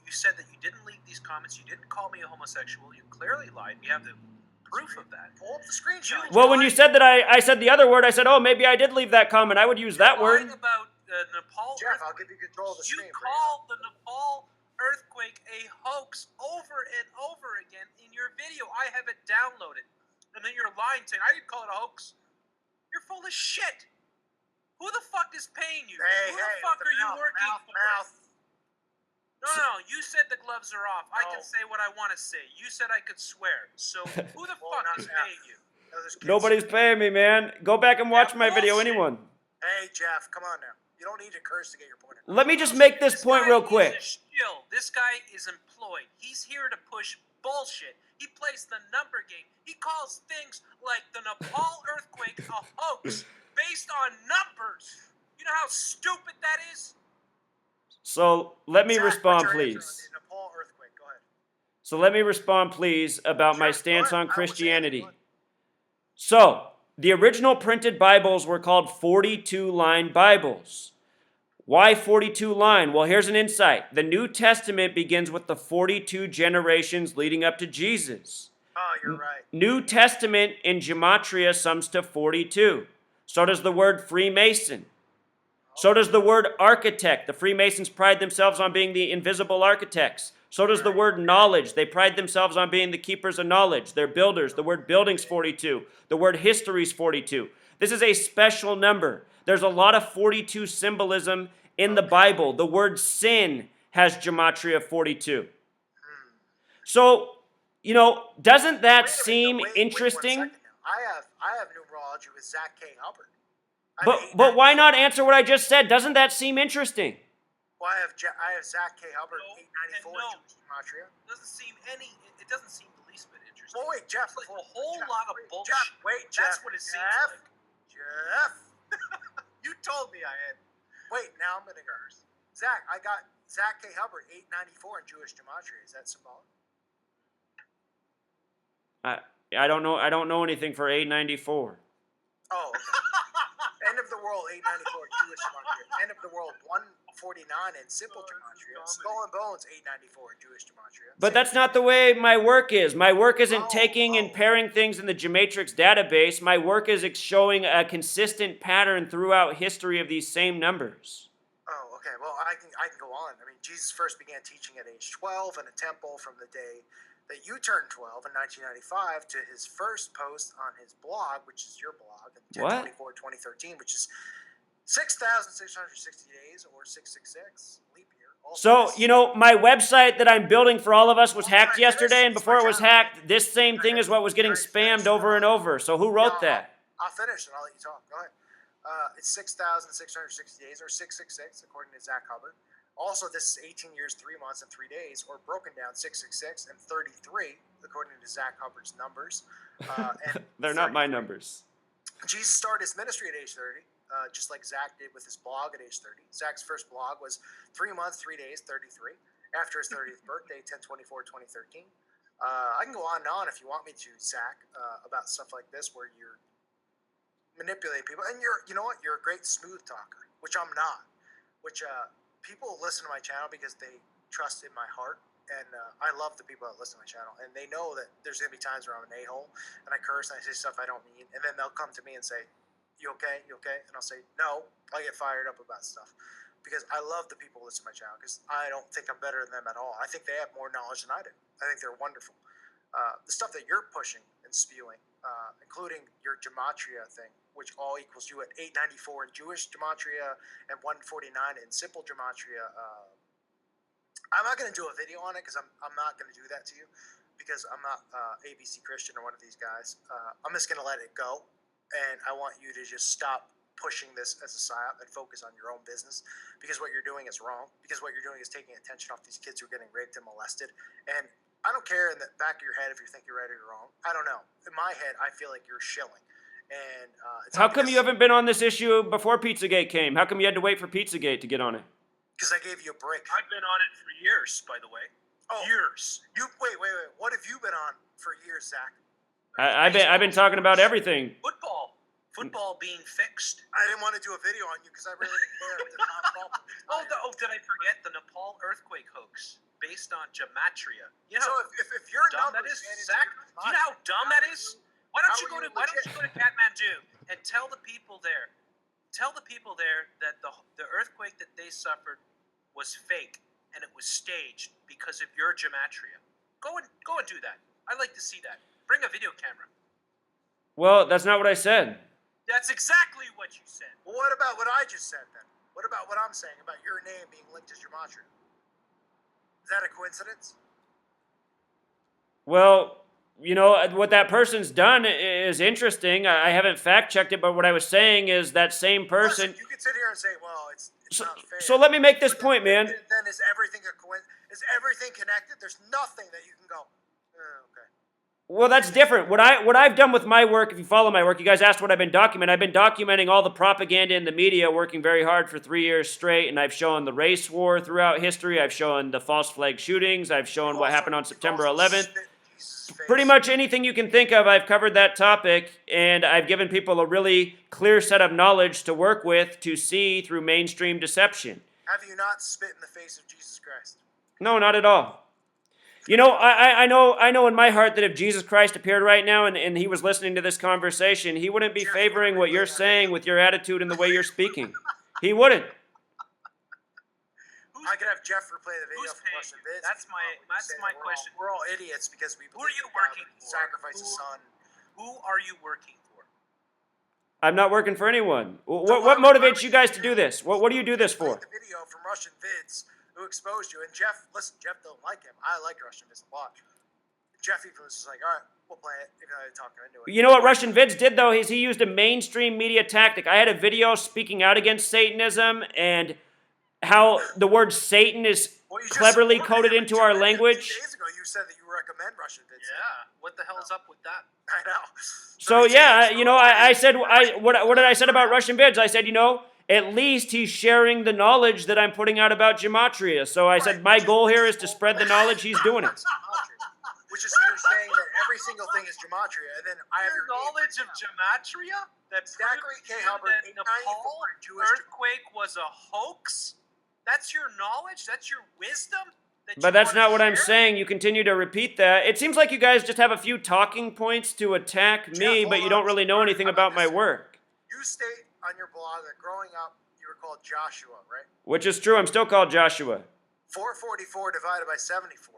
You said that you didn't leak these comments. You didn't call me a homosexual. You clearly lied. We have the proof of that. Pull up the screenshot. Well, when you said that I said the other word, I said, oh, maybe I did leave that comment. I would use that word. About Nepal. Jeff, I'll give you control of the screen. You called the Nepal earthquake a hoax over and over again in your video. I have it downloaded, and then you're lying, saying I didn't call it a hoax. You're full of shit. Who the fuck is paying you? Hey, Who the fuck are you working for? No. You said the gloves are off. I can say what I want to say. You said I could swear. So who the fuck is paying you? Nobody's paying me, man. Go back and watch my video, anyone. Hey, Jeff, come on now. You don't need to curse to get your point across. Let me just make this point real quick. This guy is employed. He's here to push bullshit. He plays the number game. He calls things like the Nepal earthquake a hoax based on numbers. You know how stupid that is? So let me respond, please. Nepal earthquake. Go ahead. So let me respond, please, about my stance on Christianity. So, the original printed Bibles were called 42-line Bibles. Why 42-line? Well, here's an insight. The New Testament begins with the 42 generations leading up to Jesus. Oh, you're right. New Testament in gematria sums to 42. So does the word Freemason. So does the word architect. The Freemasons pride themselves on being the invisible architects. So does the word knowledge. They pride themselves on being the keepers of knowledge. They're builders. The word building's 42. The word history's 42. This is a special number. There's a lot of 42 symbolism in the Bible. The word sin has gematria 42. So, doesn't that seem interesting? I have numerology with Zach K. Hubbard. But why not answer what I just said? Doesn't that seem interesting? Well, I have Zach K. Hubbard, 894 Jewish gematria. It doesn't seem the least bit interesting. Well, wait, Jeff. It's like a whole lot of bullshit. Jeff. That's what it seems like. Jeff. You told me I had. Wait, now I'm gonna curse. Zach, I got Zach K. Hubbard, 894 in Jewish gematria. Is that symbolic? I don't know. I don't know anything for 894. Oh. Okay. End of the world, 894 Jewish gematria. End of the world, 149 in simple gematria. Skull and Bones, 894 in Jewish gematria. But that's not the way my work is. My work isn't taking and pairing things in the Gematrix database. My work is showing a consistent pattern throughout history of these same numbers. Oh, okay. Well, I can go on. I mean, Jesus first began teaching at age 12 in a temple from the day that you turned 12 in 1995 to his first post on his blog, which is your blog, in 10/24/2013, which is 6,660 days or 666 leap year. So, my website that I'm building for all of us was hacked yesterday, and before it was hacked, this same thing is what was getting spammed over and over. So who wrote that? I'll finish and I'll let you talk. Go ahead. It's 6,660 days or 666, according to Zach Hubbard. Also, this is 18 years, 3 months, and 3 days, or broken down 666 and 33, according to Zach Hubbard's numbers. And they're not my numbers. Jesus started his ministry at age 30, just like Zach did with his blog at age 30. Zach's first blog was 3 months, 3 days, 33. After his 30th birthday, 10/24/2013. I can go on and on if you want me to, Zach, about stuff like this where you're manipulating people. And you know what? You're a great smooth talker, which I'm not. Which people listen to my channel because they trust in my heart and I love the people that listen to my channel, and they know that there's gonna be times where I'm an a-hole and I curse and I say stuff I don't mean, and then they'll come to me and say, "You okay? You okay?" And I'll say, "No." I get fired up about stuff because I love the people who listen to my channel because I don't think I'm better than them at all. I think they have more knowledge than I do. I think they're wonderful. The stuff that you're pushing and spewing, including your gematria thing, which all equals you at 894 in Jewish gematria and 149 in simple gematria. I'm not going to do a video on it because I'm not going to do that to you because I'm not ABC Christian or one of these guys. I'm just going to let it go, and I want you to just stop pushing this as a psyop and focus on your own business because what you're doing is wrong, because what you're doing is taking attention off these kids who are getting raped and molested. And I don't care in the back of your head if you think you're right or you're wrong. I don't know. In my head, I feel like you're shilling. And how come you haven't been on this issue before Pizzagate came? How come you had to wait for Pizzagate to get on it? Because I gave you a break. I've been on it for years, by the way. Oh, years. You wait. What have you been on for years, Zach? I've been talking about everything. Football being fixed. I didn't want to do a video on you because I really didn't care. It did not fall. Did I forget the Nepal earthquake hoax based on gematria? You know, so if you're dumb that is, Zach. Do you know how dumb that is? Why don't you go to Kathmandu and tell the people there? Tell the people there that the earthquake that they suffered was fake and it was staged because of your gematria. Go and do that. I'd like to see that. Bring a video camera. Well, that's not what I said. That's exactly what you said. Well, what about what I just said then? What about what I'm saying about your name being linked to gematria? Is that a coincidence? Well, you know, what that person's done is interesting. I haven't fact-checked it, but what I was saying is that same person... Listen, you could sit here and say, well, it's not fair. So let me make this point, man. Then is everything a coincidence? Is everything connected? There's nothing that you can go, okay. Well, that's different. What I've done with my work, if you follow my work, you guys asked what I've been documenting. I've been documenting all the propaganda in the media, working very hard for 3 years straight, and I've shown the race war throughout history. I've shown the false flag shootings. I've shown what happened on September 11th. Pretty much anything you can think of, I've covered that topic, and I've given people a really clear set of knowledge to work with to see through mainstream deception. Have you not spit in the face of Jesus Christ? No, not at all. You know, I know in my heart that if Jesus Christ appeared right now and he was listening to this conversation, he wouldn't be favoring what you're saying with your attitude and the way you're speaking. He wouldn't. I could have Jeff replay the video from Russian Vids. That's my question. We're all idiots because we believe Who are you working for? Sacrifice his son. Who are you working for? I'm not working for anyone. What motivates you guys to do this? What do you do this for? The video from Russian Vids who exposed you. And Jeff, listen, Jeff don't like him. I like Russian Vids a lot. Jeff even was just like, all right, we'll play it. Even though they talk into it. You know what Russian Vids did, though? Is he used a mainstream media tactic. I had a video speaking out against Satanism and how the word Satan is cleverly coded into our language. 2 days ago, you said that you recommend Russian Vids. Yeah. What the hell's up with that? I know. So yeah, you know, I said, what did I said about Russian Vids? I said, you know, at least he's sharing the knowledge that I'm putting out about gematria. So I said, my goal here is to spread the knowledge. He's doing it. Which is you're saying that every single thing is gematria, and then I have your knowledge of gematria. That Zachary K. Hubbard, that Nepal earthquake was a hoax. That's your knowledge. That's your wisdom. But that's not what I'm saying. You continue to repeat that. It seems like you guys just have a few talking points to attack me, but you don't really know anything about my work. You state on your blog that growing up, you were called Joshua, right? Which is true. I'm still called Joshua. 444 divided by 74.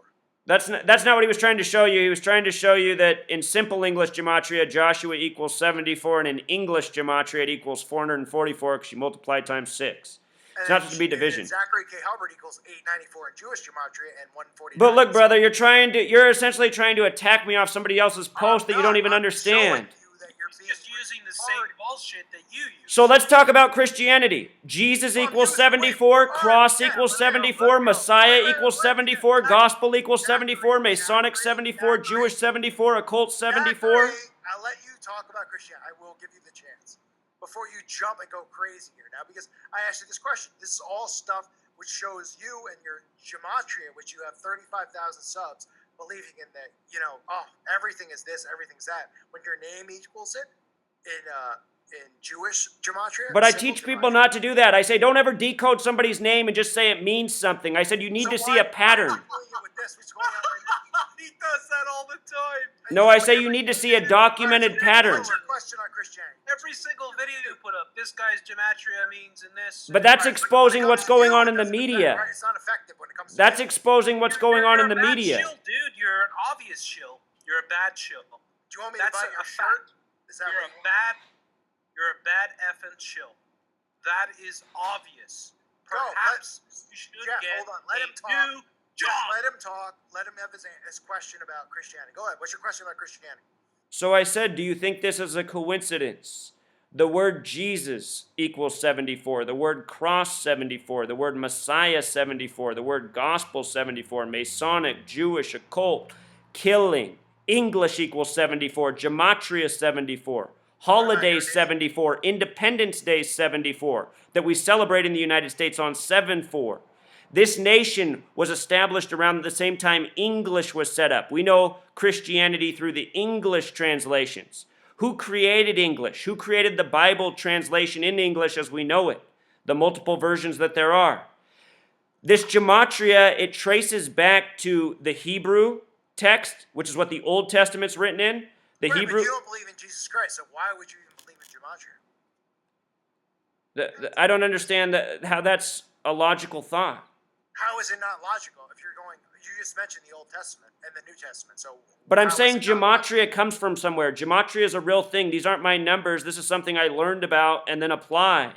That's not what he was trying to show you. He was trying to show you that in simple English gematria, Joshua equals 74, and in English gematria, it equals 444 because you multiply times 6. It's not supposed to be division. Zachary K. Hubbard equals 894 in Jewish gematria and 149. But look, brother, you're essentially trying to attack me off somebody else's post that you don't even understand. Just using the same bullshit that you use. So let's talk about Christianity. Jesus equals 74, cross equals 74, Messiah equals 74, gospel equals 74, Masonic 74, Jewish 74, occult 74. I'll let you talk about Christianity. I will give you the chance. Before you jump and go crazy here now, because I asked you this question. This is all stuff which shows you and your gematria, which you have 35,000 subs, believing in that, you know, oh, everything is this, everything's that. When your name equals it in Jewish gematria. But I teach people not to do that. I say don't ever decode somebody's name and just say it means something. I said you need to see a pattern. That's what's going on right now. He does that all the time. No, I say you need to see a documented pattern. What's your question on Christianity? Every single video you put up, this guy's gematria means in this. But that's exposing what's going on in the It doesn't affect, media. right? It's not effective when it comes to That's you. exposing what's going on You're in the a bad media. Shill, dude. You're an obvious shill. You're a bad shill. Do you want me That's to buy a your fact. shirt? Is that You're what a bad. You're a bad effing shill. That is obvious. Go, Perhaps you should Jeff, get hold on. Let him a talk. new Jeff, job. let him talk. Let him have his question about Christianity. Go ahead. What's your question about Christianity? So I said, do you think this is a coincidence? The word Jesus equals 74. The word cross, 74. The word Messiah, 74. The word gospel, 74. Masonic, Jewish, occult, killing. English equals 74. Gematria, 74. Holidays, 74. Independence Day, 74. That we celebrate in the United States on 7/4. This nation was established around the same time English was set up. We know Christianity through the English translations. Who created English? Who created the Bible translation in English as we know it? The multiple versions that there are. This gematria, it traces back to the Hebrew text, which is what the Old Testament's written in. The Right, Hebrew. but you don't believe in Jesus Christ, so why would you even believe in gematria? I don't understand how that's a logical thought. How is it not logical if you're going? You just mentioned the Old Testament and the New Testament, so. But I'm how is saying it not logical? gematria comes from somewhere. Gematria is a real thing. These aren't my numbers. This is something I learned about and then applied.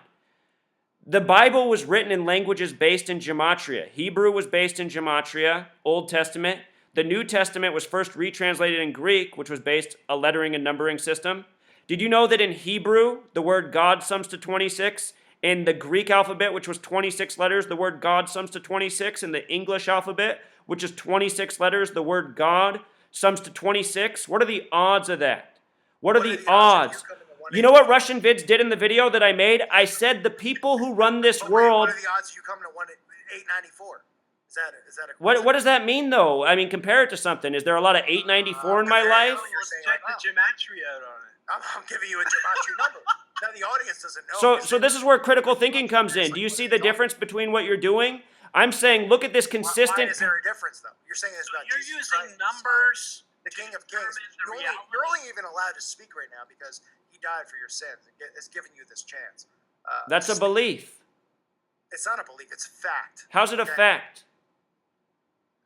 The Bible was written in languages based in gematria. Hebrew was based in gematria, Old Testament. The New Testament was first retranslated in Greek, which was based a lettering and numbering system. Did you know that in Hebrew, the word God sums to 26? In the Greek alphabet, which was 26 letters, the word God sums to 26. In the English alphabet, which is 26 letters, the word God sums to 26. What are the odds of that? What are the odds? You know what Russian vids did in the video that I made? I said the people who run this world. What are the odds you come to 894? Is that a? What does that mean though? I mean, compare it to something. Is there a lot of 894 in my life? Let's check the gematria out on it. I'm giving you a gematria number. Now the audience doesn't know. So this is where critical thinking comes in. Do you see the difference betwing what you're doing? I'm saying, look at this consistent. Why is there a difference though? You're saying this about You're Jesus using Christ, numbers. the King of Kings. You're only even allowed to speak right now because he died for your sins. It's giving you this chance. That's a belief. It's not a belief. It's a fact. How's it a fact?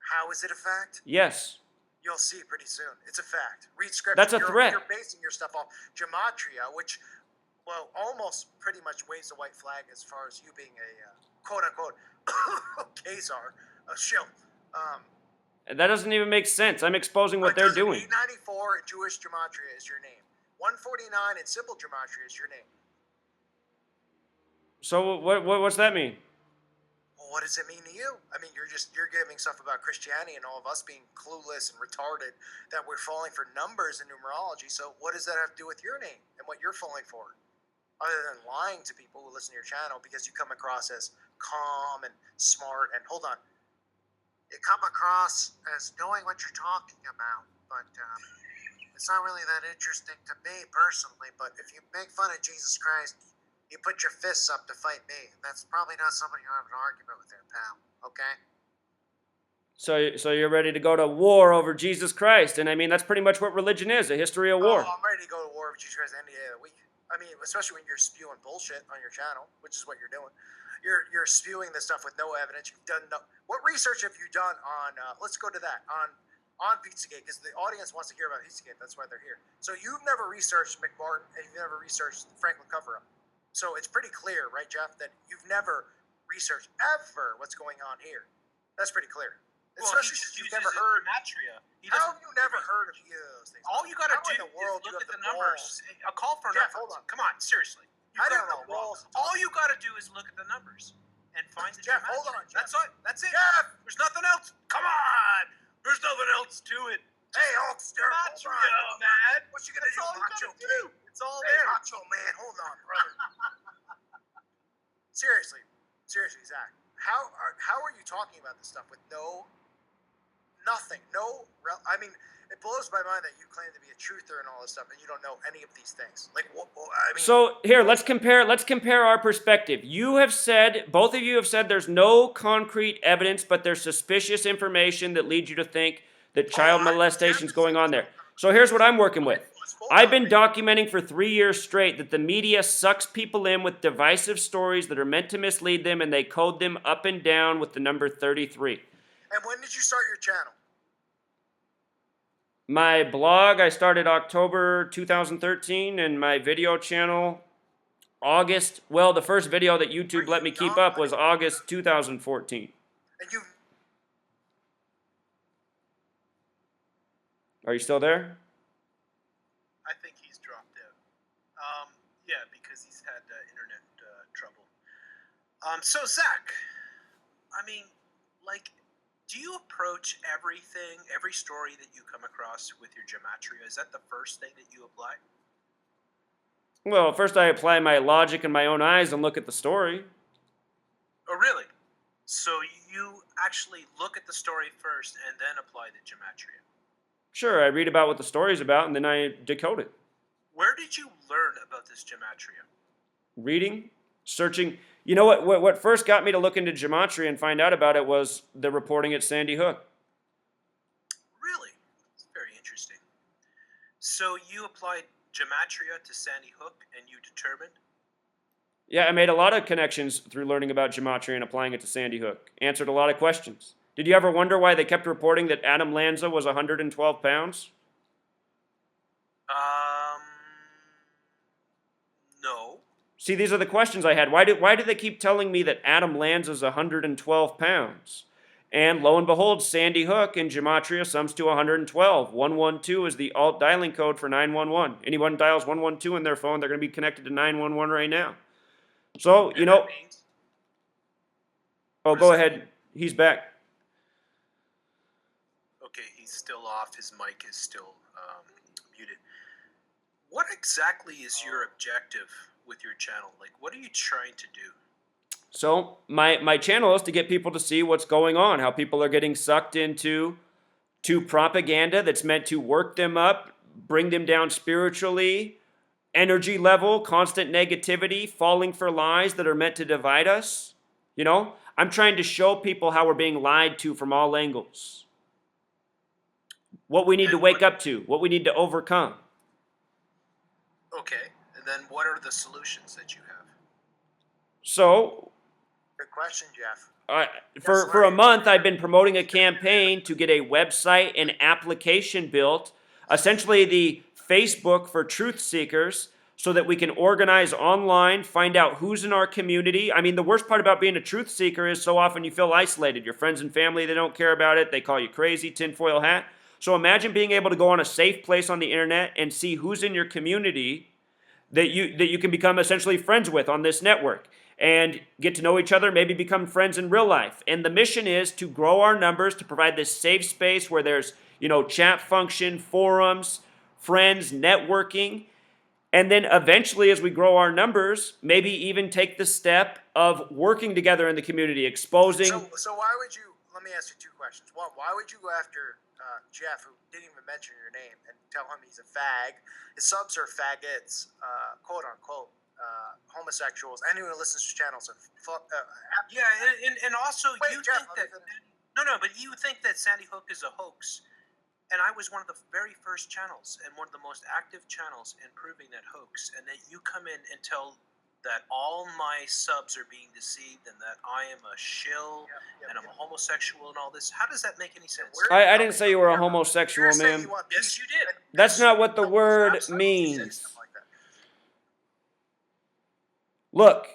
How is it a fact? Yes. You'll see pretty soon. It's a fact. Read scripture. That's a threat. You're basing your stuff off gematria, which, well, almost pretty much waves the white flag as far as you being a quote-unquote Khazar, a shill. That doesn't even make sense. I'm exposing what they're doing. 894 in Jewish gematria is your name. 149 in simple gematria is your name. So what's that mean? Well, what does it mean to you? I mean, you're giving stuff about Christianity and all of us being clueless and retarded that we're falling for numbers and numerology. So what does that have to do with your name and what you're falling for? Other than lying to people who listen to your channel because you come across as calm and smart and hold on. You come across as knowing what you're talking about, but it's not really that interesting to me personally. But if you make fun of Jesus Christ, you put your fists up to fight me. That's probably not somebody you have an argument with there, pal. Okay? So you're ready to go to war over Jesus Christ. And I mean, that's pretty much what religion is, a history of war. Oh, I'm ready to go to war with Jesus Christ any day of the week. I mean, especially when you're spewing bullshit on your channel, which is what you're doing. You're spewing this stuff with no evidence. You've done no. What research have you done on? Let's go to that on Pizzagate because the audience wants to hear about Pizzagate. That's why they're here. So you've never researched McBarton and you've never researched the Franklin cover-up. So it's pretty clear, right, Jeff, that you've never researched ever what's going on here. That's pretty clear. Especially since you've never heard. Gematria. How have you never heard of those things? All you got to How do in the world is you look have at the the numbers. A call for Jeff, numbers. hold on. Come on, seriously. How You've did got it the all wrong. walls- All you got to do is look at the numbers and find the Jeff, gematria. hold on, Jeff. That's it. That's it. Jeff! There's nothing else. Come on. There's nothing else to it. Hey, Hulkster, hold Gematria, on. man. What you gonna That's do, all you Macho gotta do. King? It's all Hey, there. Macho Man, hold on, brother. Seriously, Zach. How are you talking about this stuff with no Nothing. No. I mean, it blows my mind that you claim to be a truther and all this stuff, and you don't know any of these things. Like, I mean. So here, let's compare our perspective. You have said, both of you have said, there's no concrete evidence, but there's suspicious information that leads you to think that child molestation is going on there. So here's what I'm working with. I've been documenting for 3 years straight that the media sucks people in with divisive stories that are meant to mislead them, and they code them up and down with the number 33. And when did you start your channel? My blog, I started October 2013, and my video channel, August. Well, the first video that YouTube let me keep up was August 2014. And you. Are you still there? I think he's dropped out. Yeah, because he's had internet trouble. So Zach, I mean, like, do you approach everything, every story that you come across with your gematria? Is that the first thing that you apply? Well, first I apply my logic in my own eyes and look at the story. Oh, really? So you actually look at the story first and then apply the gematria? Sure, I read about what the story's about and then I decode it. Where did you learn about this gematria? Reading, searching. You know what first got me to look into gematria and find out about it was the reporting at Sandy Hook. Really? It's very interesting. So you applied gematria to Sandy Hook and you determined? Yeah, I made a lot of connections through learning about gematria and applying it to Sandy Hook. Answered a lot of questions. Did you ever wonder why they kept reporting that Adam Lanza was 112 pounds? No. See, these are the questions I had. Why do they keep telling me that Adam Lanza's 112 pounds? And lo and behold, Sandy Hook in gematria sums to 112. 112 is the alt dialing code for 911. Anyone dials 112 in their phone, they're going to be connected to 911 right now. So, you know... Oh, go ahead. He's back. Okay, he's still off. His mic is still muted. What exactly is your objective with your channel? Like, what are you trying to do? So my channel is to get people to see what's going on, how people are getting sucked into propaganda that's meant to work them up, bring them down spiritually, energy level, constant negativity, falling for lies that are meant to divide us. You know, I'm trying to show people how we're being lied to from all angles. What we need to wake up to, what we need to overcome. Okay, and then what are the solutions that you have? So, Good question, Jeff. for a month, I've been promoting a campaign to get a website and application built, essentially the Facebook for truth seekers, so that we can organize online, find out who's in our community. I mean, the worst part about being a truth seeker is so often you feel isolated. Your friends and family, they don't care about it. They call you crazy, tinfoil hat. So imagine being able to go on a safe place on the internet and see who's in your community that you can become essentially friends with on this network and get to know each other, maybe become friends in real life. And the mission is to grow our numbers, to provide this safe space where there's, chat function, forums, friends, networking. And then eventually, as we grow our numbers, maybe even take the step of working together in the community, exposing. So why would you? Let me ask you two questions. One, why would you go after Jeff, who didn't even mention your name, and tell him he's a fag? His subs are faggots, quote unquote, homosexuals. Anyone who listens to channels are Yeah, and also Wait, you Jeff, think that but you think that Sandy Hook is a hoax. And I was one of the very first channels and one of the most active channels in proving that hoax. And that you come in and tell that all my subs are being deceived and that I am a shill and I'm a homosexual and all this. How does that make any sense? I didn't say you were a homosexual, man. Yes, you did. That's not what the word means. Look,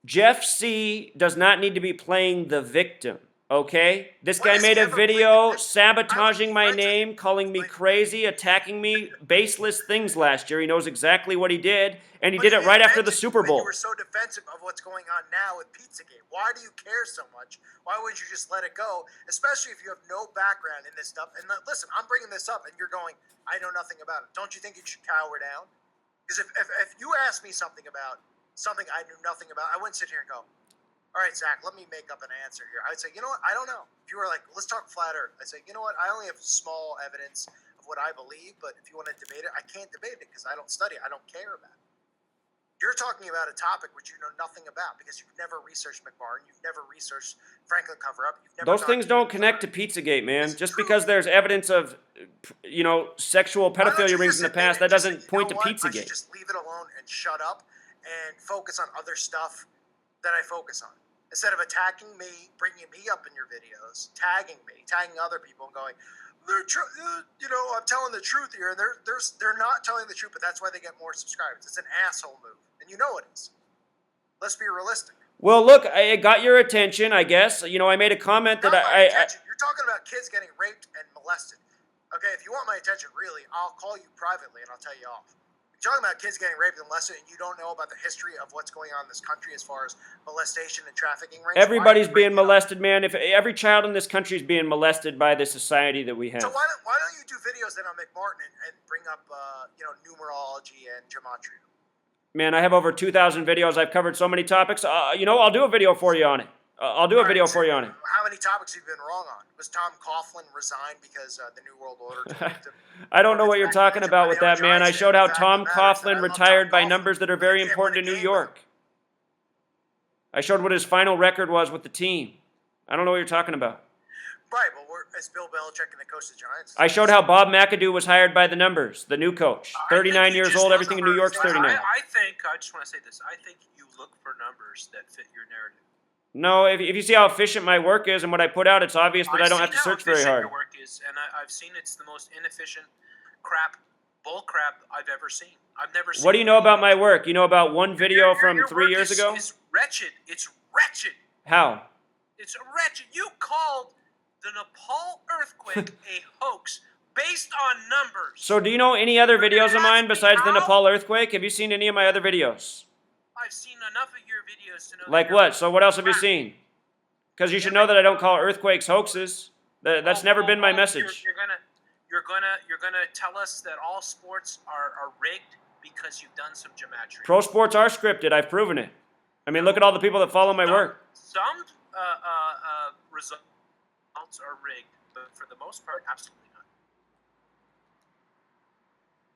Jeff C does not need to be playing the victim, okay? This guy made a video sabotaging my name, calling me crazy, attacking me, baseless things last year. He knows exactly what he did, and he did it right after the Super Bowl. You were so defensive of what's going on now with Pizzagate. Why do you care so much? Why wouldn't you just let it go? Especially if you have no background in this stuff. And listen, I'm bringing this up, and you're going, I know nothing about it. Don't you think you should cower down? Because if you ask me something about something I knew nothing about, I wouldn't sit here and go, all right, Zach, let me make up an answer here. I'd say, you know what? I don't know. If you were like, let's talk flat Earth, I'd say, you know what? I only have small evidence of what I believe, but if you want to debate it, I can't debate it because I don't study it. I don't care about it. You're talking about a topic which you know nothing about because you've never researched McMartin, you've never researched Franklin cover-up. Those things don't connect to Pizzagate, man. Just because there's evidence of, sexual pedophilia rings in the past, that doesn't point to Pizzagate. I should just leave it alone and shut up and focus on other stuff that I focus on. Instead of attacking me, bringing me up in your videos, tagging me, tagging other people, and going, I'm telling the truth here, and they're not telling the truth, but that's why they get more subscribers. It's an asshole move, and you know it is. Let's be realistic. Well, look, I got your attention, I guess. I made a comment that You're talking about kids getting raped and molested. Okay, if you want my attention, really, I'll call you privately and I'll tell you off. You're talking about kids getting raped and molested, and you don't know about the history of what's going on in this country as far as molestation and trafficking rings. Everybody's being molested, man. If every child in this country is being molested by the society that we have. So why don't you do videos then on McMartin and bring up numerology and gematria? Man, I have over 2,000 videos. I've covered so many topics. I'll do a video for you on it. I'll do a video for you on it. How many topics have you been wrong on? Was Tom Coughlin resigned because the New World Order? I don't know what you're talking about with that, man. I showed how Tom Coughlin retired by numbers that are very important to New York. I showed what his final record was with the team. I don't know what you're talking about. Right, well, is Bill Belichick going to coach the Giants? I showed how Bob McAdoo was hired by the numbers, the new coach. 39 years old, everything in New York's 39. I just want to say this. I think you look for numbers that fit your narrative. No, if you see how efficient my work is and what I put out, it's obvious that I don't have to search very hard. Your work is, and I've seen it's the most inefficient bull crap I've ever seen. I've never seen. What do you know about my work? You know about one video from 3 years ago? It's wretched. It's wretched. How? It's wretched. You called the Nepal earthquake a hoax based on numbers. So do you know any other videos of mine besides the Nepal earthquake? Have you seen any of my other videos? I've seen enough of your videos to know. Like what? So what else have you seen? Because you should know that I don't call earthquakes hoaxes. That's never been my message. You're gonna tell us that all sports are rigged because you've done some gematria. Pro sports are scripted. I've proven it. I mean, look at all the people that follow my work. Some results are rigged, but for the most part, absolutely not.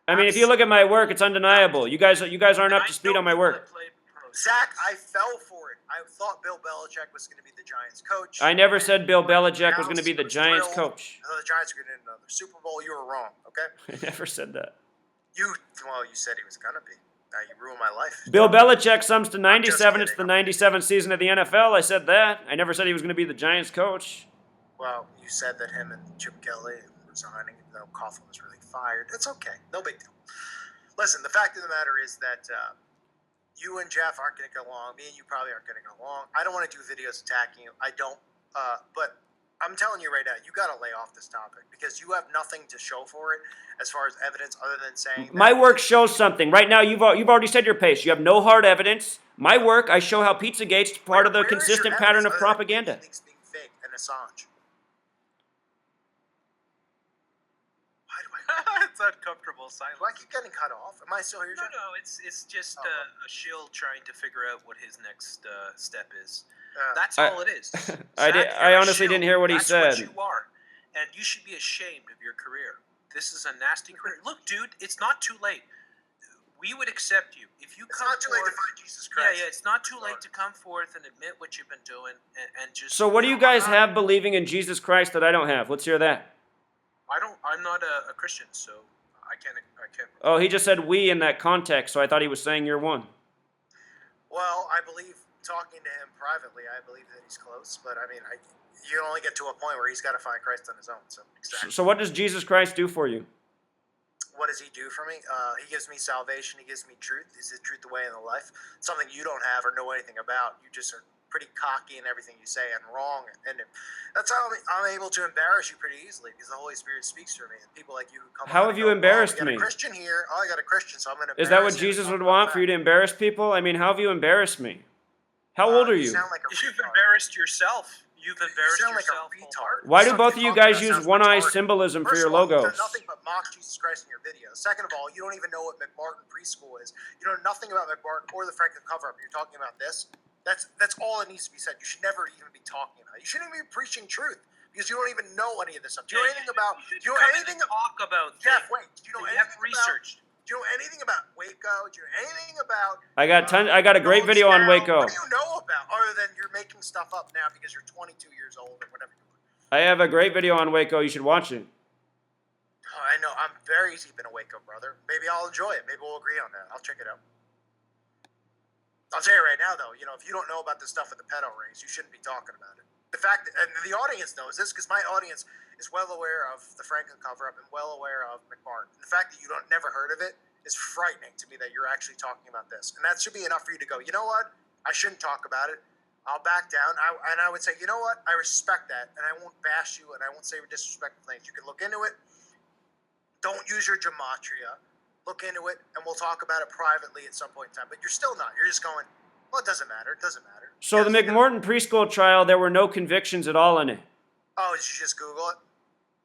I mean, if you look at my work, it's undeniable. You guys aren't up to speed on my work. Zach, I fell for it. I thought Bill Belichick was going to be the Giants' coach. I never said Bill Belichick was going to be the Giants' coach. I thought the Giants were going to win another Super Bowl. You were wrong, okay? I never said that. You said he was going to be. Now you ruined my life. Bill Belichick sums to 97. It's the 97th season of the NFL. I said that. I never said he was going to be the Giants' coach. Well, you said that him and Chip Kelly were resigning, even though Coughlin was really fired. It's okay. No big deal. Listen, the fact of the matter is that you and Jeff aren't going to get along. Me and you probably aren't going to get along. I don't want to do videos attacking you. I don't. But I'm telling you right now, you got to lay off this topic because you have nothing to show for it as far as evidence other than saying my work shows something. Right now, you've already said your pace. You have no hard evidence. My work, I show how Pizzagate's part of the consistent pattern of propaganda. Being fake and Assange. It's uncomfortable silence. Do I keep getting cut off? Am I still here, Jeff? No, it's just a shill trying to figure out what his next step is. That's all it is. I honestly didn't hear what he said. That's what you are, and you should be ashamed of your career. This is a nasty career. Look, dude, it's not too late. We would accept you if you come forth. It's not too late to find Jesus Christ. Yeah, it's not too late to come forth and admit what you've been doing and just. So what do you guys have believing in Jesus Christ that I don't have? Let's hear that. I'm not a Christian, so I can't. Oh, he just said we in that context, so I thought he was saying you're one. Well, I believe talking to him privately, I believe that he's close, but I mean, you only get to a point where he's got to find Christ on his own. So exactly. So what does Jesus Christ do for you? What does he do for me? He gives me salvation. He gives me truth. He's the truth, the way, and the life. Something you don't have or know anything about. You just are pretty cocky in everything you say and wrong. And that's how I'm able to embarrass you pretty easily because the Holy Spirit speaks through me. And people like you who come. How have you embarrassed me? I got a Christian here. Oh, I got a Christian, so I'm going to. Is that what Jesus would want for you to embarrass people? I mean, how have you embarrassed me? How old are you? You've embarrassed yourself. You've embarrassed yourself. Like a retard. Why do both of you guys use one-eye symbolism for your logos? You've done nothing but mock Jesus Christ in your videos. Second of all, you don't even know what McMartin preschool is. You know nothing about McMartin or the Franklin cover-up. You're talking about this. That's all that needs to be said. You should never even be talking about it. You shouldn't even be preaching truth because you don't even know any of this stuff. Do you know anything about? Do you know anything? Talk about Jeff, things wait. Do you know that you anything have researched? Do you know anything about Waco? Do you know anything about? I got a great video on Waco. What do you know about other than you're making stuff up now because you're 22 years old or whatever you are? I have a great video on Waco. You should watch it. Oh, I know. I'm very deep in a Waco, brother. Maybe I'll enjoy it. Maybe we'll agree on that. I'll check it out. I'll tell you right now, though, if you don't know about the stuff with the pedo rings, you shouldn't be talking about it. The fact, and the audience knows this because my audience is well aware of the Franklin cover-up and well aware of McMartin. The fact that you never heard of it is frightening to me that you're actually talking about this. And that should be enough for you to go, you know what? I shouldn't talk about it. I'll back down. And I would say, you know what? I respect that, and I won't bash you, and I won't say disrespectful things. You can look into it. Don't use your gematria. Look into it, and we'll talk about it privately at some point in time. But you're still not. You're just going, well, it doesn't matter. It doesn't matter. So the McMorton preschool trial, there were no convictions at all in it. Oh, did you just Google it?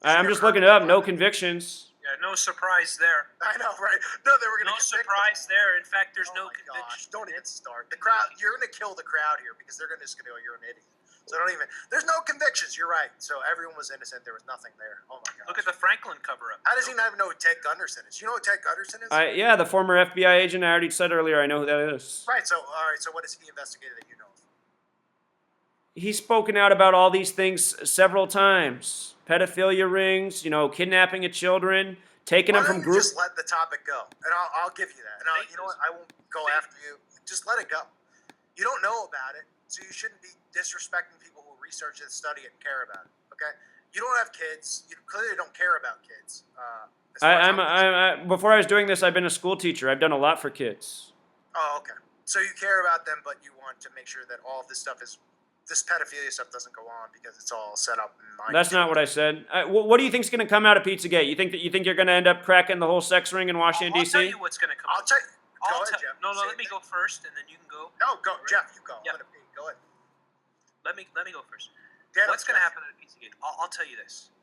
I'm just looking it up. No convictions. Yeah, no surprise there. I know, right? No, they were going to No surprise there. In fact, there's no Gosh, conviction. don't even start. The crowd, you're going to kill the crowd here because they're just going to go, you're an idiot. So don't even, there's no convictions. You're right. So everyone was innocent. There was nothing there. Oh my God. Look at the Franklin cover-up. How does he not even know who Ted Gunderson is? You know who Ted Gunderson is? Yeah, the former FBI agent. I already said earlier. I know who that is. Right. So, all right. So what has he investigated that you know of? He's spoken out about all these things several times. Pedophilia rings, kidnapping of children, taking them from groups. Just let the topic go, and I'll give you that. And you know what? I won't go after you. Just let it go. You don't know about it, so you shouldn't be disrespecting people who research it, study it, and care about it. Okay? You don't have kids. You clearly don't care about kids. Before I was doing this, I've been a school teacher. I've done a lot for kids. Oh, okay. So you care about them, but you want to make sure that all of this stuff this pedophilia stuff doesn't go on because it's all set up in mind. That's not what I said. What do you think's going to come out of Pizzagate? You think you're going to end up cracking the whole sex ring in Washington D.C.? I'll tell you what's going to come. I'll tell you. Go ahead, Jeff. No, let me go first, and then you can go. No, go, right? Jeff. You go. Yeah. Go ahead. Let me go first. What's going to happen at Pizzagate? I'll tell you this.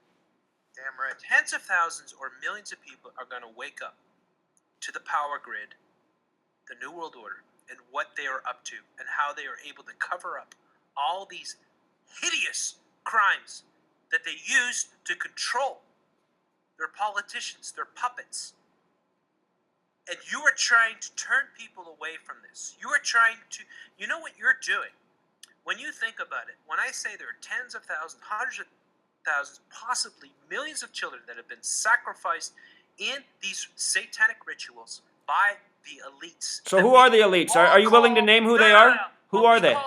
Damn right. Tens of thousands or millions of people are going to wake up to the power grid, the New World Order, and what they are up to, and how they are able to cover up all these hideous crimes that they use to control their politicians, their puppets. And you are trying to turn people away from this. You are trying to, you know what you're doing? When you think about it, when I say there are tens of thousands, hundreds of thousands, possibly millions of children that have been sacrificed in these satanic rituals by the elites. So who are the elites? Are you willing to name who they are? Who are they?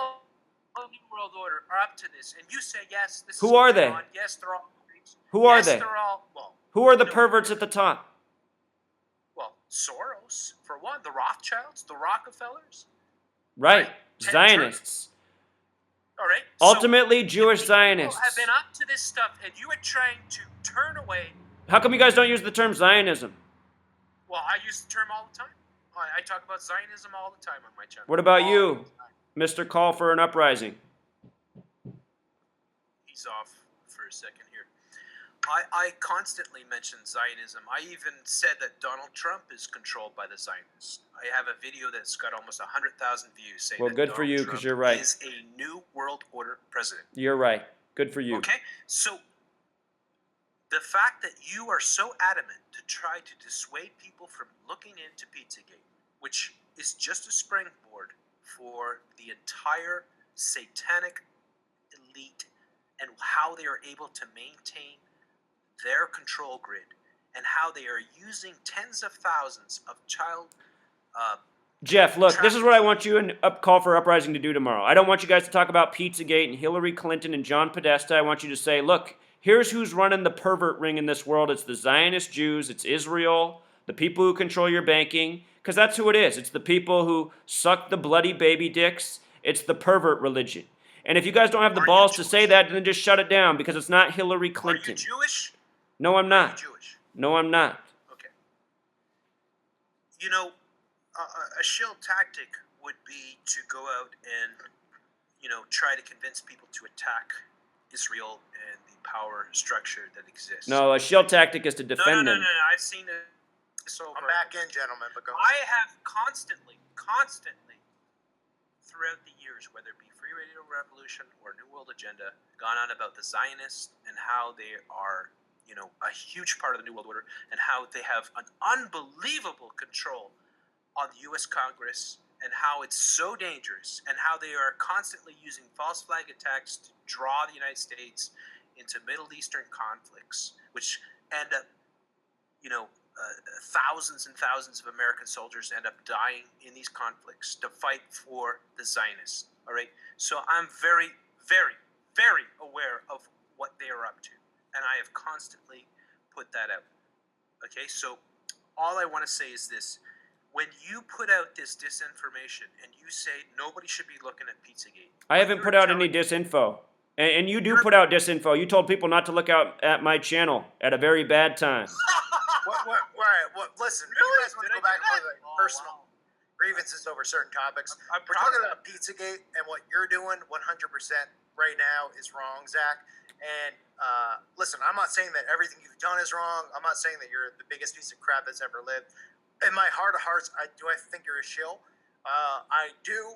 The New World Order are up to this, and you say yes. This who is are going they? on. Yes, they're all. Who are yes, they? They're all. Well, who are the perverts at the top? Well, Soros for one, the Rothschilds, the Rockefellers. Right, Zionists. All right. Ultimately, so Jewish Zionists. People have been up to this stuff, and you are trying to turn away. How come you guys don't use the term Zionism? Well, I use the term all the time. I talk about Zionism all the time on my channel. What about you, Mr. Call for an Uprising? He's off for a second here. I constantly mention Zionism. I even said that Donald Trump is controlled by the Zionists. I have a video that's got almost 100,000 views saying well, that good Donald for you, Trump because you're right. is a New World Order president. You're right. Good for you. Okay? So the fact that you are so adamant to try to dissuade people from looking into Pizzagate, which is just a springboard for the entire satanic elite and how they are able to maintain their control grid and how they are using tens of thousands of child Jeff, look, this is what I want you and Call for Uprising to do tomorrow. I don't want you guys to talk about Pizzagate and Hillary Clinton and John Podesta. I want you to say, look, here's who's running the pervert ring in this world. It's the Zionist Jews. It's Israel, the people who control your banking, because that's who it is. It's the people who suck the bloody baby dicks. It's the pervert religion. And if you guys don't have the balls to say that, then just shut it down, because it's not Hillary Clinton. Are you Jewish? No, I'm not. Are you Jewish? No, I'm not. Okay. You know, a shield tactic would be to go out and, try to convince people to attack Israel and the power structure that exists. No, a shield tactic is to defend them. No. I've seen this over. I'm back in, gentlemen, but go I have constantly, throughout the years, whether it be Free Radio Revolution or New World Agenda, gone on about the Zionists and how they are, a huge part of the New World Order, and how they have an unbelievable control on the U.S. Congress, and how it's so dangerous, and how they are constantly using false flag attacks to draw the United States into Middle Eastern conflicts, which end up, thousands and thousands of American soldiers end up dying in these conflicts to fight for the Zionists. All right, so I'm very, very, very aware of what they are up to, and I have constantly put that out. Okay, so all I want to say is this. When you put out this disinformation and you say nobody should be looking at Pizzagate, I haven't put out any disinfo. And you do put out disinfo. You told people not to look out at my channel at a very bad time. Listen, Really? you guys want to Did go I back do to that? the personal grievances over certain topics. I'm We're proud talking of about Pizzagate, and what you're doing 100% right now is wrong, Zach. And listen, I'm not saying that everything you've done is wrong. I'm not saying that you're the biggest piece of crap that's ever lived. In my heart of hearts, I think you're a shill. I do.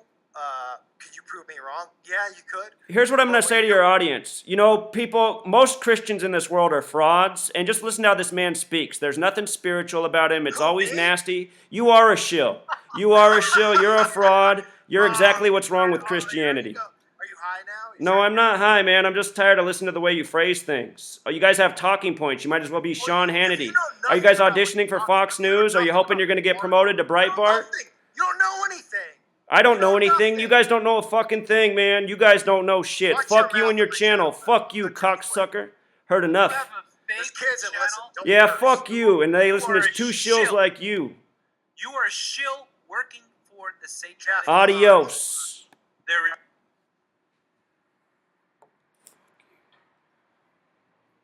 Could you prove me wrong? Yeah, you could. Here's what I'm going to say to your audience. People, most Christians in this world are frauds, and just listen to how this man speaks. There's nothing spiritual about him. It's always nasty. You are a shill. You are a shill. You're a fraud. You're exactly what's wrong with Christianity. Are you high now? No, I'm not high, man. I'm just tired of listening to the way you phrase things. Oh, you guys have talking points. You might as well be Sean Hannity. Are you guys auditioning for Fox News? Are you hoping you're going to get promoted to Breitbart? You don't know anything. I don't know anything. You guys don't know a fucking thing, man. You guys don't know shit. Fuck you and your channel. Fuck you, cocksucker. Heard enough. There's kids that listen. Don't Yeah, curse. fuck you. And they listen You to are a two shills shill. like you. You are a shill working for the satanic. Adios. There